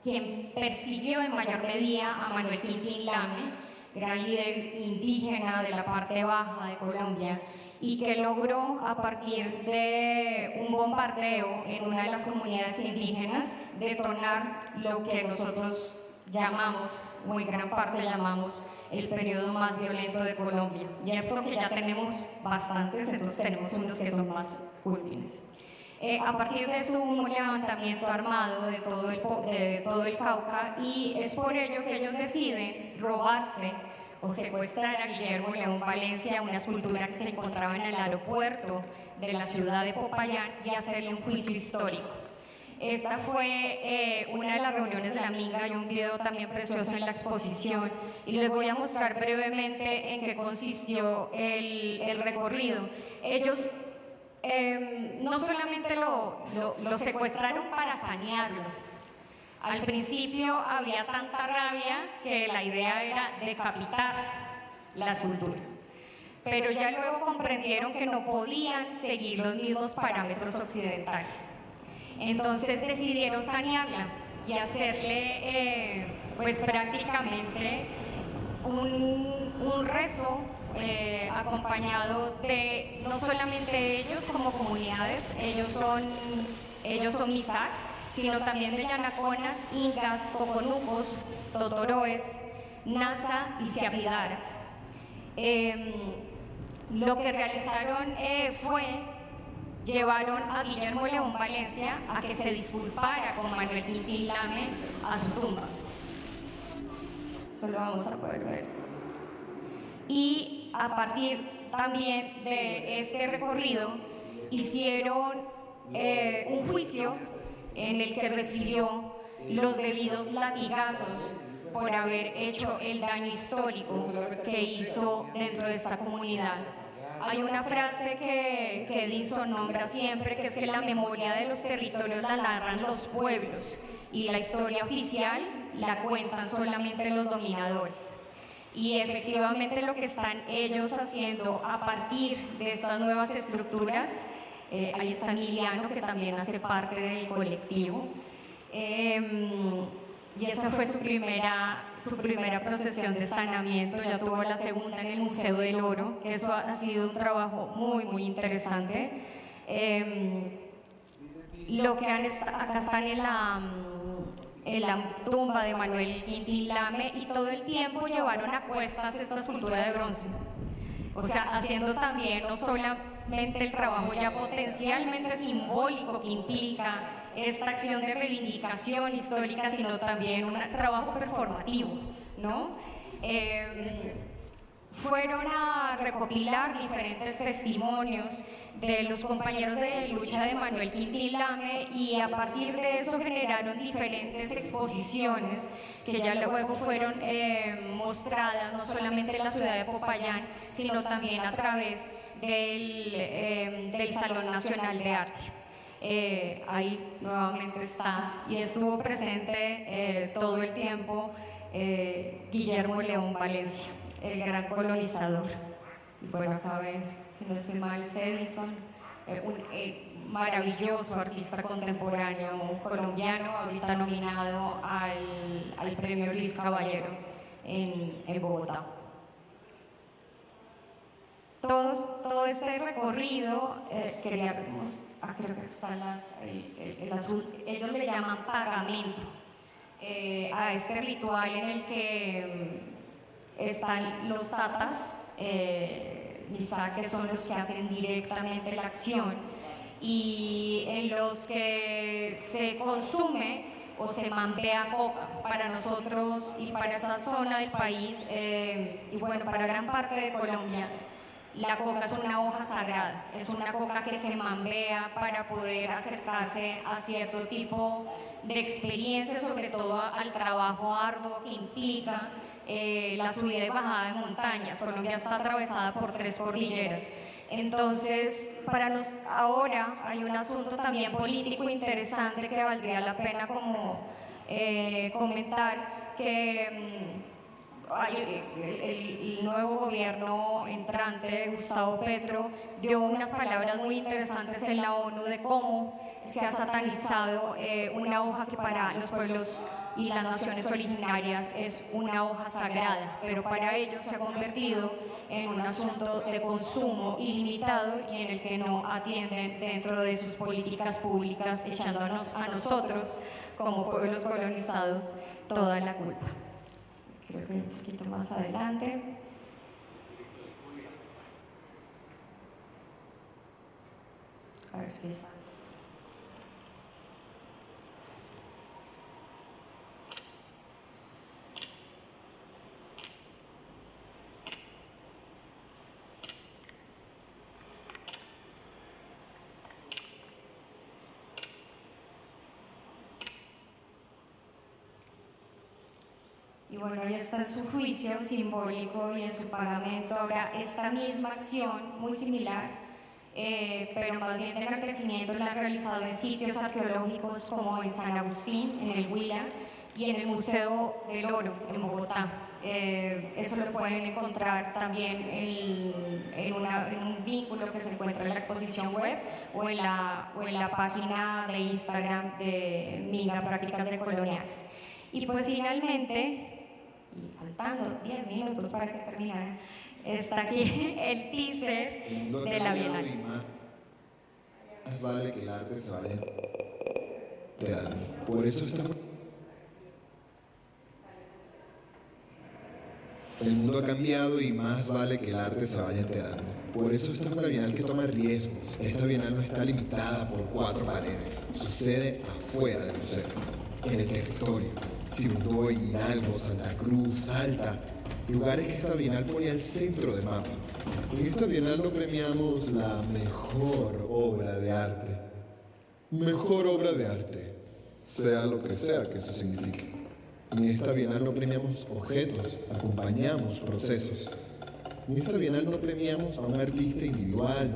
quien persiguió en mayor medida a Manuel Quintín Lame, gran líder indígena de la parte baja de Colombia, y que logró, a partir de un bombardeo en una de las comunidades indígenas, detonar lo que nosotros llamamos, o en gran parte llamamos, el periodo más violento de Colombia. Y eso que ya tenemos bastantes, entonces tenemos unos que son más cúlmines. A partir de esto hubo un levantamiento armado de todo el Cauca, y es por ello que ellos deciden robarse o secuestrar a Guillermo León Valencia, una escultura que se encontraba en el aeropuerto de la ciudad de Popayán, y hacerle un juicio histórico. Esta fue una de las reuniones de la Minga. Hay un video también precioso en la exposición, y les voy a mostrar brevemente en qué consistió el recorrido. Ellos no solamente lo secuestraron para sanearlo. Al principio había tanta rabia que la idea era decapitar la escultura, pero ya luego comprendieron que no podían seguir los mismos parámetros occidentales. Entonces decidieron sanearla y hacerle prácticamente un rezo acompañado de no solamente ellos como comunidades, ellos son Misak, sino también de Yanaconas, Incas, Coconucos, Totoroes, Nasa y Siapidaras. Lo que realizaron llevaron a Guillermo León Valencia a que se disculpara con Manuel Quintín Lame a su tumba. Eso lo vamos a poder ver. Y a partir también de este recorrido hicieron un juicio en el que recibió los debidos latigazos por haber hecho el daño histórico que hizo dentro de esta comunidad. Hay una frase que Edison nombra siempre, que es que la memoria de los territorios la narran los pueblos y la historia oficial la cuentan solamente los dominadores. Y efectivamente lo que están ellos haciendo a partir de estas nuevas estructuras, ahí está Emiliano, que también hace parte del colectivo, y esa fue su primera procesión de saneamiento. Ya tuvo la segunda en el Museo del Oro, que eso ha sido un trabajo muy interesante. Acá están en la tumba de Manuel Quintín Lame, y todo el tiempo llevaron a cuestas esta escultura de bronce. O sea, haciendo también no solamente el trabajo ya potencialmente simbólico que implica esta acción de reivindicación histórica, sino también un trabajo performativo, ¿no? Fueron a recopilar diferentes testimonios de los compañeros de lucha de Manuel Quintín Lame, y a partir de eso generaron diferentes exposiciones que ya luego fueron mostradas no solamente en la ciudad de Popayán, sino también a través del Salón Nacional de Arte. Ahí nuevamente está, y estuvo presente todo el tiempo Guillermo León Valencia, el gran colonizador. Bueno, acá ven, si no estoy mal, Edison, maravilloso artista contemporáneo colombiano, ahorita nominado al premio Luis Caballero en Bogotá. Todo este recorrido, creo que están ellos le llaman pagamento, a este ritual en el que están los tatas, Misa, que son los que hacen directamente la acción, y en los que se consume o se mambea coca. Para nosotros y para esa zona del país, y bueno, para gran parte de Colombia, la coca es una hoja sagrada, es una coca que se mambea para poder acercarse a cierto tipo de experiencia, sobre todo al trabajo arduo que implica la subida y bajada de montañas. Colombia está atravesada por 3 cordilleras. Entonces, para nos ahora hay un asunto también político interesante que valdría la pena como comentar, que el nuevo gobierno entrante de Gustavo Petro dio unas palabras muy interesantes en la ONU de cómo se ha satanizado una hoja que para los pueblos y las naciones originarias es una hoja sagrada, pero para ellos se ha convertido en un asunto de consumo ilimitado y en el que no atienden dentro de sus políticas públicas, echándonos a nosotros como pueblos colonizados toda la culpa. Creo que un poquito más adelante. A ver si está. Y bueno, ahí está su juicio simbólico y en su pagamento habrá esta misma acción muy similar, pero más bien de enaltecimiento la han realizado en sitios arqueológicos como en San Agustín, en el Huila y en el Museo del Oro en Bogotá. Eso lo pueden encontrar también en un vínculo que se encuentra en la exposición web o en la página de Instagram de Minga Prácticas Decoloniales. Y pues finalmente, y faltando 10 minutos para que terminara, está aquí el teaser de la Bienal. Más vale que el arte se vaya enterando. Por eso estamos... El mundo ha cambiado y más vale que el arte se vaya enterando. Por eso esta es una Bienal que toma riesgos. Esta Bienal no está limitada por 4 paredes. Sucede afuera del museo, en el territorio. Sibundoy, Hidalgo, Santa Cruz, Salta, lugares que esta Bienal pone al centro del mapa. En esta Bienal no premiamos la mejor obra de arte. Mejor obra de arte, sea lo que sea que eso signifique. En esta Bienal no premiamos objetos, acompañamos procesos. En esta Bienal no premiamos a un artista individual,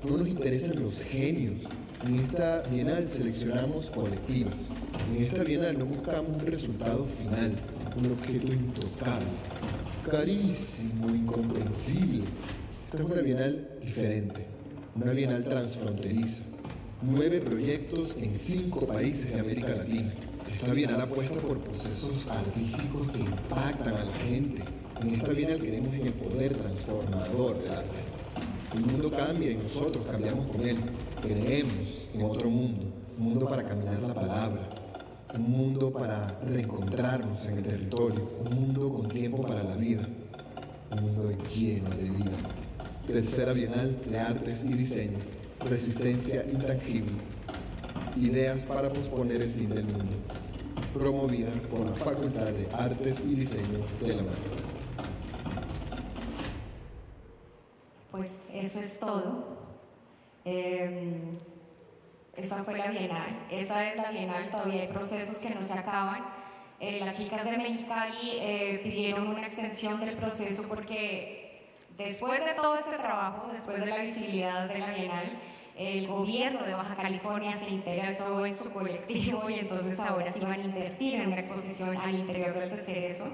no nos interesan los genios. En esta Bienal seleccionamos colectivas. En esta Bienal no buscamos un resultado final, un objeto intocable, carísimo, incomprensible. Esta es una Bienal diferente, una Bienal transfronteriza. 9 proyectos en 5 países de América Latina. Esta Bienal apuesta por procesos artísticos que impactan a la gente. En esta Bienal creemos en el poder transformador del arte. El mundo cambia y nosotros cambiamos con él. Creemos en otro mundo, un mundo para caminar la palabra, un mundo para reencontrarnos en el territorio, un mundo con tiempo para la vida, un mundo lleno de vida. Tercera Bienal de Artes y Diseño, Resistencia Intangible, Ideas para posponer el fin del mundo, promovida por la Facultad de Artes y Diseño de la UNAM. Pues eso es todo. Esa fue la Bienal, esa es la Bienal, todavía hay procesos que no se acaban. Las chicas de Mexicali pidieron una extensión del proceso porque después de todo este trabajo, después de la visibilidad de la Bienal, el gobierno de Baja California se interesó en su colectivo y entonces ahora sí van a invertir en una exposición al interior del Cerezo,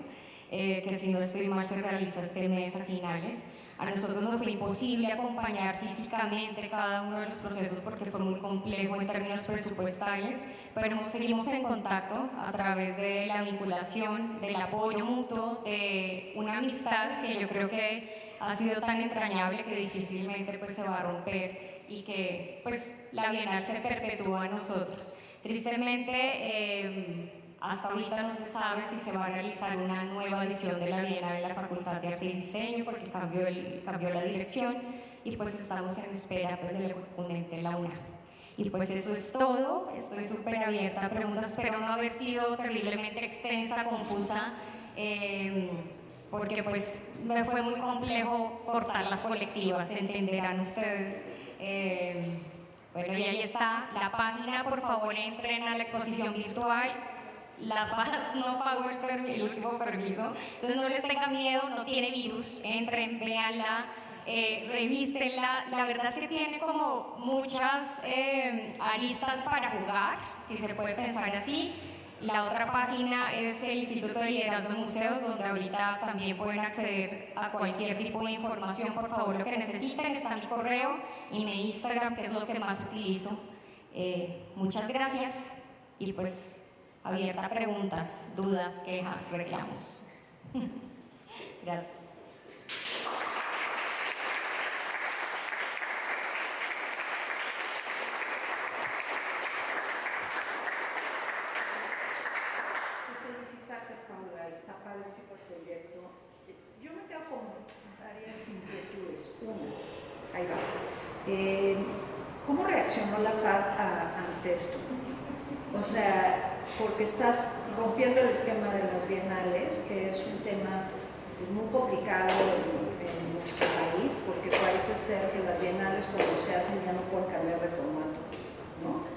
que si no estoy mal se realiza este mes a finales. A nosotros nos fue imposible acompañar físicamente cada uno de los procesos porque fue muy complejo en términos presupuestales, pero seguimos en contacto a través de la vinculación, del apoyo mutuo, de una amistad que yo creo que ha sido tan entrañable que difícilmente pues, se va a romper y que pues, la Bienal se perpetúa a nosotros. Tristemente, hasta ahorita no se sabe si se va a realizar una nueva edición de la Bienal en la Facultad de Arte y Diseño porque cambió la dirección y pues estamos en espera pues, del correspondiente de la UNAM. Y pues eso es todo, estoy súper abierta a preguntas, espero no haber sido terriblemente extensa, confusa, porque pues me fue muy complejo cortar las colectivas, entenderán ustedes. Bueno, y ahí está la página, por favor entren a la exposición virtual. La FAD no pagó el último permiso, entonces no les tengan miedo, no tiene virus, entren, véanla, revístenla. La verdad es que tiene como muchas aristas para jugar, si se puede pensar así. La otra página es el Instituto de Liderazgo de Museos, donde ahorita también pueden acceder a cualquier tipo de información, por favor, lo que necesiten. Está mi correo y mi Instagram, que es lo que más utilizo. Muchas gracias y pues abierta a preguntas, dudas, quejas, reclamos. Gracias. Felicitarte, Paula, está padrísimo el proyecto. Yo me quedo con varias inquietudes. Una, ahí va. ¿Cómo reaccionó la FAD ante esto? O sea, porque estás rompiendo el esquema de las bienales, que es un tema pues, muy complicado en nuestro país, porque parece ser que las bienales cuando se hacen ya no pueden cambiar de formato, ¿no?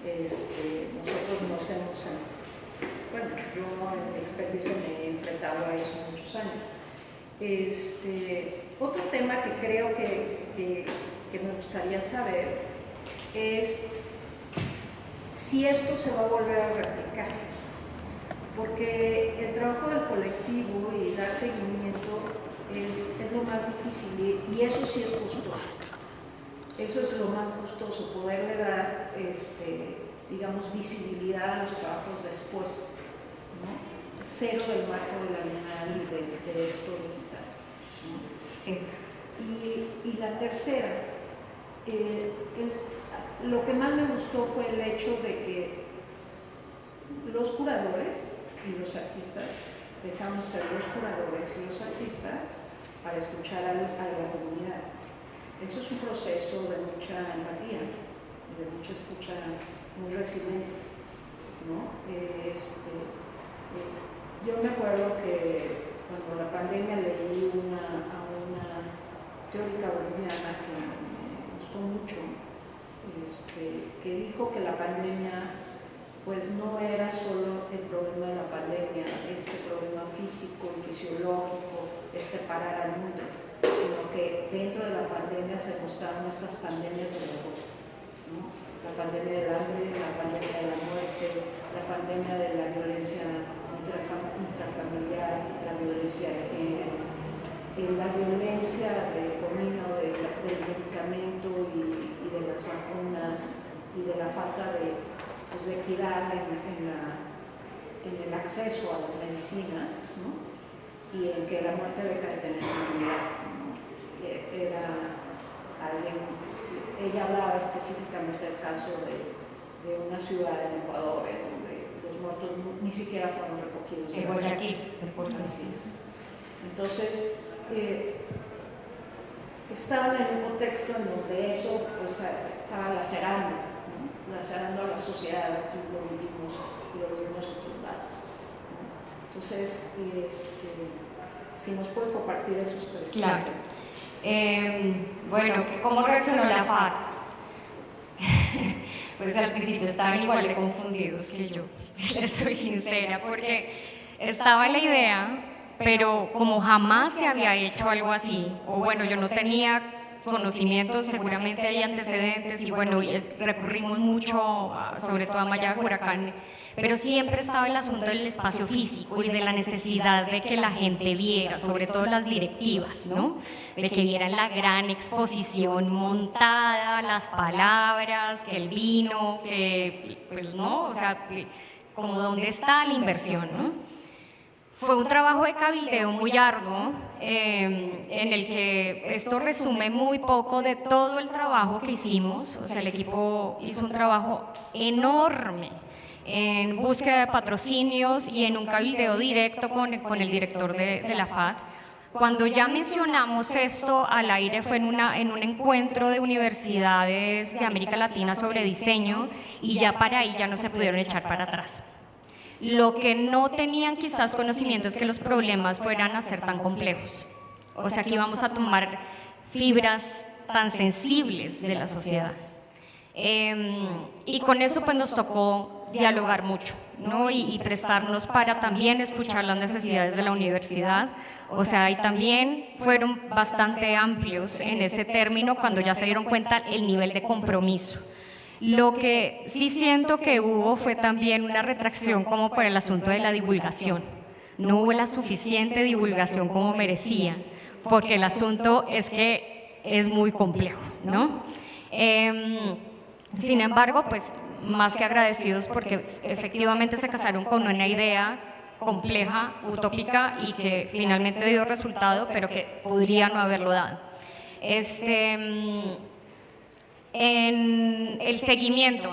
Nosotros nos hemos, bueno, yo en mi experiencia me he enfrentado a eso muchos años. Otro tema que creo que me gustaría saber es si esto se va a volver a replicar, porque el trabajo del colectivo y dar seguimiento es lo más difícil y eso sí es costoso. Eso es lo más costoso, poderle dar, digamos, visibilidad a los trabajos después, ¿no? Cero del marco de la Bienal y de esto digital, ¿no? Sí. Y la tercera, lo que más me gustó fue el hecho de que los curadores y los artistas dejamos ser los curadores y los artistas para escuchar a la comunidad. Eso es un proceso de mucha empatía, de mucha escucha muy resiliente, ¿no? Yo me acuerdo que cuando la pandemia leí a una teórica boliviana que me gustó mucho, que dijo que la pandemia pues no era solo el problema de la pandemia, este problema físico y fisiológico, parar al mundo, sino que dentro de la pandemia se mostraron estas pandemias del horror, ¿no? La pandemia del hambre, la pandemia de la muerte, la pandemia de la violencia intrafamiliar, la violencia de género, la violencia del camino del medicamento y de las vacunas y de la falta de equidad en el acceso a las medicinas, ¿no? Y en que la muerte deja de tener dignidad, ¿no? Ella hablaba específicamente del caso de una ciudad en Ecuador donde los muertos ni siquiera fueron recogidos. En Guayaquil, por así es. Entonces, estaba en un contexto en donde eso pues, estaba lacerando, ¿no? Lacerando a la sociedad, aquí lo vivimos en otros lados, ¿no? Entonces, si nos puedes compartir esos tres claro. Bueno, ¿cómo reaccionó la FAD? Pues al principio estaban igual de confundidos que yo, si les soy sincera, porque estaba la idea, pero como jamás se había hecho algo así, o bueno, yo no tenía conocimientos, seguramente hay antecedentes y bueno, recurrimos mucho, sobre todo a Maya Huracán, pero siempre estaba el asunto del espacio físico y de la necesidad de que la gente viera, sobre todo las directivas, ¿no? De que vieran la gran exposición montada, las palabras, que el vino, que, pues, ¿no? O sea, como dónde está la inversión, ¿no? Fue un trabajo de cabildeo muy arduo, en el que esto resume muy poco de todo el trabajo que hicimos. O sea, el equipo hizo un trabajo enorme en búsqueda de patrocinios y en un cabildeo directo con el director de la FAD. Cuando ya mencionamos esto al aire fue en un encuentro de universidades de América Latina sobre diseño y ya para ahí ya no se pudieron echar para atrás. Lo que no tenían quizás conocimiento es que los problemas fueran a ser tan complejos. O sea, que íbamos a tomar fibras tan sensibles de la sociedad. Y con eso pues nos tocó dialogar mucho, ¿no? Y prestarnos para también escuchar las necesidades de la universidad. O sea, y también fueron bastante amplios en ese término cuando ya se dieron cuenta el nivel de compromiso. Lo que sí siento que hubo fue también una retracción como por el asunto de la divulgación. No hubo la suficiente divulgación como merecía, porque el asunto es que es muy complejo, ¿no? Sin embargo, pues más que agradecidos porque efectivamente se casaron con una idea compleja, utópica y que finalmente dio resultado, pero que podría no haberlo dado. En el seguimiento,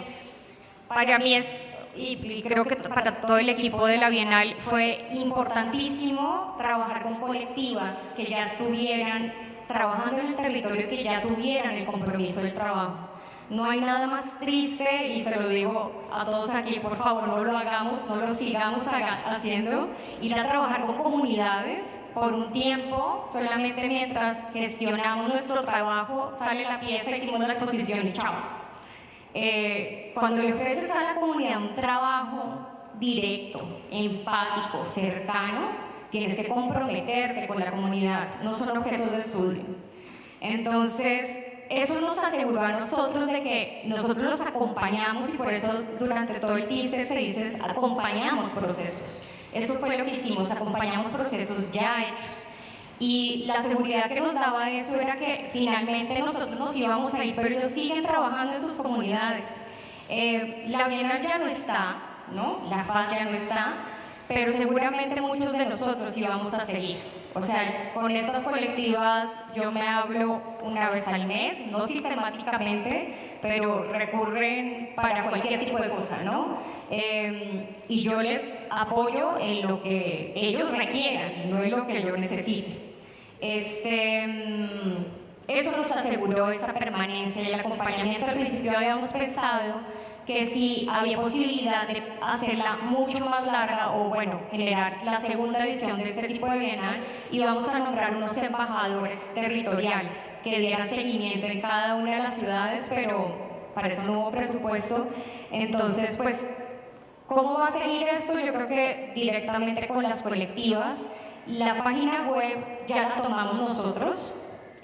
para mí es, y creo que para todo el equipo de la Bienal, fue importantísimo trabajar con colectivas que ya estuvieran trabajando en el territorio, que ya tuvieran el compromiso del trabajo. No hay nada más triste, y se lo digo a todos aquí, por favor, no lo hagamos, no lo sigamos haciendo, ir a trabajar con comunidades por un tiempo, solamente mientras gestionamos nuestro trabajo, sale la pieza, hicimos la exposición y chao. Cuando le ofreces a la comunidad un trabajo directo, empático, cercano, tienes que comprometerte con la comunidad, no son objetos de estudio. Entonces, eso nos aseguró a nosotros de que nosotros los acompañamos y por eso durante todo el TICE se dice acompañamos procesos. Eso fue lo que hicimos, acompañamos procesos ya hechos. Y la seguridad que nos daba eso era que finalmente nosotros nos íbamos a ir, pero ellos siguen trabajando en sus comunidades. La Bienal ya no está, ¿no? La FAD ya no está, pero seguramente muchos de nosotros íbamos a seguir. O sea, con estas colectivas yo me hablo una vez al mes, no sistemáticamente, pero recurren para cualquier tipo de cosa, ¿no? Y yo les apoyo en lo que ellos requieran, no en lo que yo necesite. Eso nos aseguró esa permanencia y el acompañamiento. Al principio habíamos pensado que si había posibilidad de hacerla mucho más larga o, bueno, generar la segunda edición de este tipo de bienal, íbamos a nombrar unos embajadores territoriales que dieran seguimiento en cada una de las ciudades, pero para eso no hubo presupuesto. Entonces, pues, ¿cómo va a seguir esto? Yo creo que directamente con las colectivas. La página web ya la tomamos nosotros.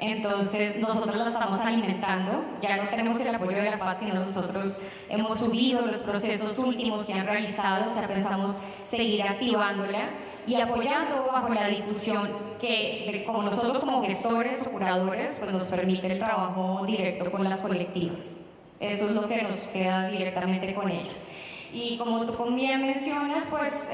Entonces, nosotros la estamos alimentando, ya no tenemos el apoyo de la FAD, sino nosotros hemos subido los procesos últimos que han realizado, o sea, pensamos seguir activándola y apoyando bajo la difusión que, como nosotros como gestores o curadores, pues nos permite el trabajo directo con las colectivas. Eso es lo que nos queda directamente con ellos. Y como tú bien mencionas, pues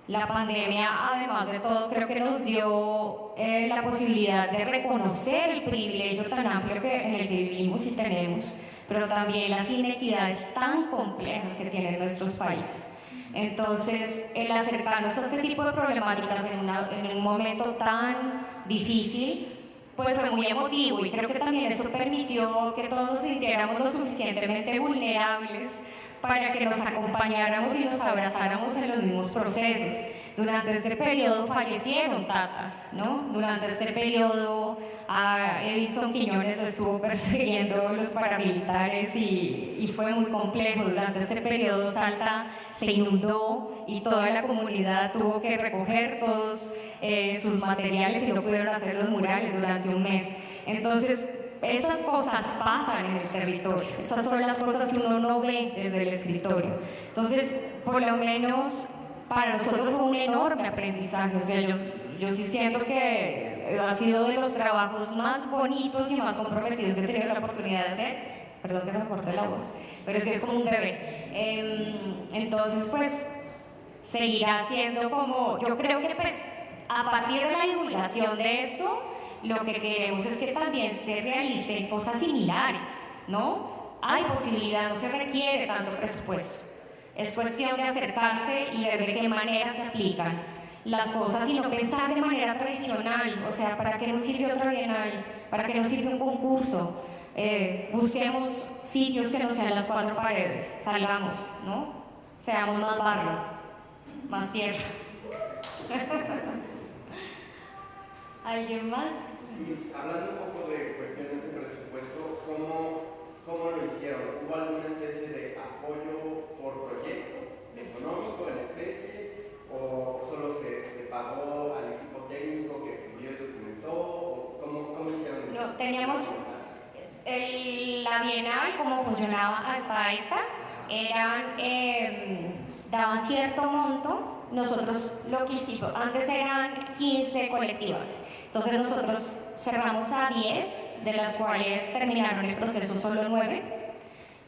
la pandemia, además de todo, creo que nos dio la posibilidad de reconocer el privilegio tan amplio en el que vivimos y tenemos, pero también las inequidades tan complejas que tienen nuestros países. Entonces, el acercarnos a este tipo de problemáticas en un momento tan difícil, pues fue muy emotivo y creo que también eso permitió que todos nos sintiéramos lo suficientemente vulnerables para que nos acompañáramos y nos abrazáramos en los mismos procesos. Durante este periodo fallecieron tatas, ¿no? Durante este periodo a Edison Quiñones lo estuvo persiguiendo los paramilitares y fue muy complejo. Durante este periodo Salta se inundó y toda la comunidad tuvo que recoger todos sus materiales y no pudieron hacer los murales durante un mes. Entonces, esas cosas pasan en el territorio, esas son las cosas que uno no ve desde el escritorio. Entonces, por lo menos para nosotros fue un enorme aprendizaje. O sea, yo sí siento que ha sido de los trabajos más bonitos y más comprometidos que he tenido la oportunidad de hacer. Perdón que se me corte la voz, pero sí es como un bebé. Entonces, pues, seguirá siendo como, yo creo que pues, a partir de la divulgación de esto, lo que queremos es que también se realicen cosas similares, ¿no? Hay posibilidad, no se requiere tanto presupuesto. Es cuestión de acercarse y ver de qué manera se aplican las cosas y no pensar de manera tradicional. O sea, ¿para qué nos sirve otra bienal? ¿Para qué nos sirve un concurso? Busquemos sitios que no sean las cuatro paredes, salgamos, ¿no? Seamos más barrio, más tierra. ¿Alguien más? Hablando un poco de cuestiones de presupuesto, ¿cómo lo hicieron? ¿Hubo alguna especie de apoyo por proyecto económico en especie? ¿O solo se pagó al equipo técnico que cubrió y documentó? ¿O cómo hicieron eso? No, teníamos la Bienal, cómo funcionaba hasta esta, daban cierto monto. Nosotros lo que hicimos, antes eran 15 colectivas, entonces nosotros cerramos a 10, de las cuales terminaron el proceso solo 9,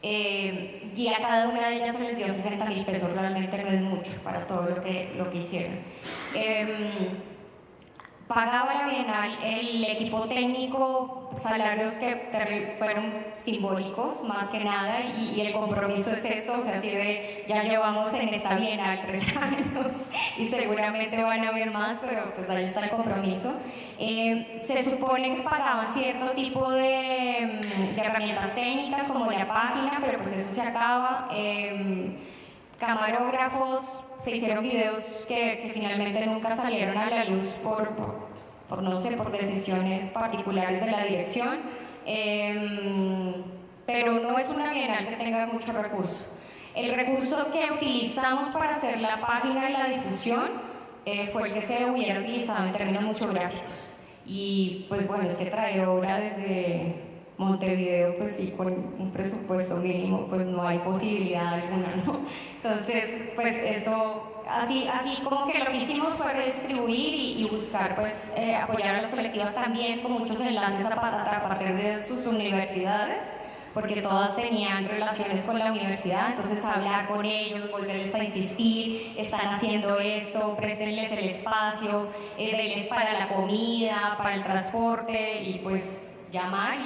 y a cada una de ellas se les dio 60.000 pesos, realmente no es mucho para todo lo que hicieron. Pagaba la Bienal el equipo técnico salarios que fueron simbólicos más que nada y el compromiso es esto, o sea, así de ya llevamos en esta Bienal 3 años y seguramente van a haber más, pero pues ahí está el compromiso. Se supone que pagaban cierto tipo de herramientas técnicas como la página, pero pues eso se acaba. Camarógrafos, se hicieron videos que finalmente nunca salieron a la luz por no sé, por decisiones particulares de la dirección, pero no es una bienal que tenga mucho recurso. El recurso que utilizamos para hacer la página y la difusión fue el que se hubiera utilizado en términos museográficos. Y pues bueno, es que traer obra desde Montevideo, pues sí, con un presupuesto mínimo, pues no hay posibilidad alguna, ¿no? Entonces, pues esto, así como que lo que hicimos fue redistribuir y buscar, pues, apoyar a las colectivas también con muchos enlaces a partir de sus universidades, porque todas tenían relaciones con la universidad, entonces hablar con ellos, volverles a insistir, están haciendo esto, préstenles el espacio, denles para la comida, para el transporte y pues llamar,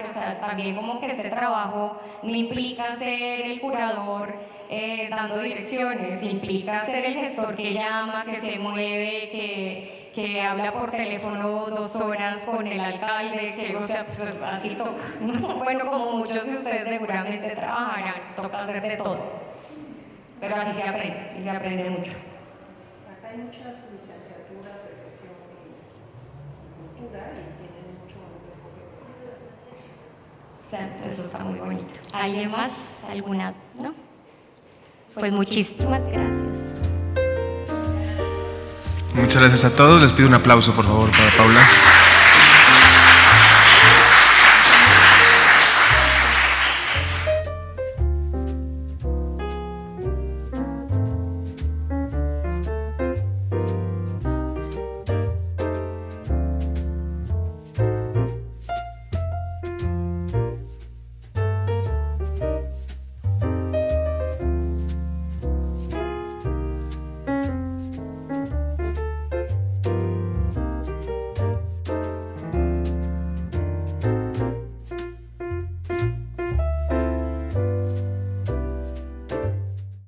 o sea, también como que este trabajo no implica ser el curador dando direcciones, implica ser el gestor que llama, que se mueve, que habla por teléfono 2 horas con el alcalde, que, o sea, pues, así toca, ¿no? Bueno, como muchos de ustedes seguramente trabajarán, toca hacer de todo, pero así se aprende, y se aprende mucho. Acá hay muchas licenciaturas de gestión y cultura y tienen mucho enfoque. O sea, eso está muy bonito. ¿Alguien más? ¿Alguna? ¿No? Pues muchísimas gracias. Muchas gracias a todos. Les pido un aplauso, por favor, para Paula.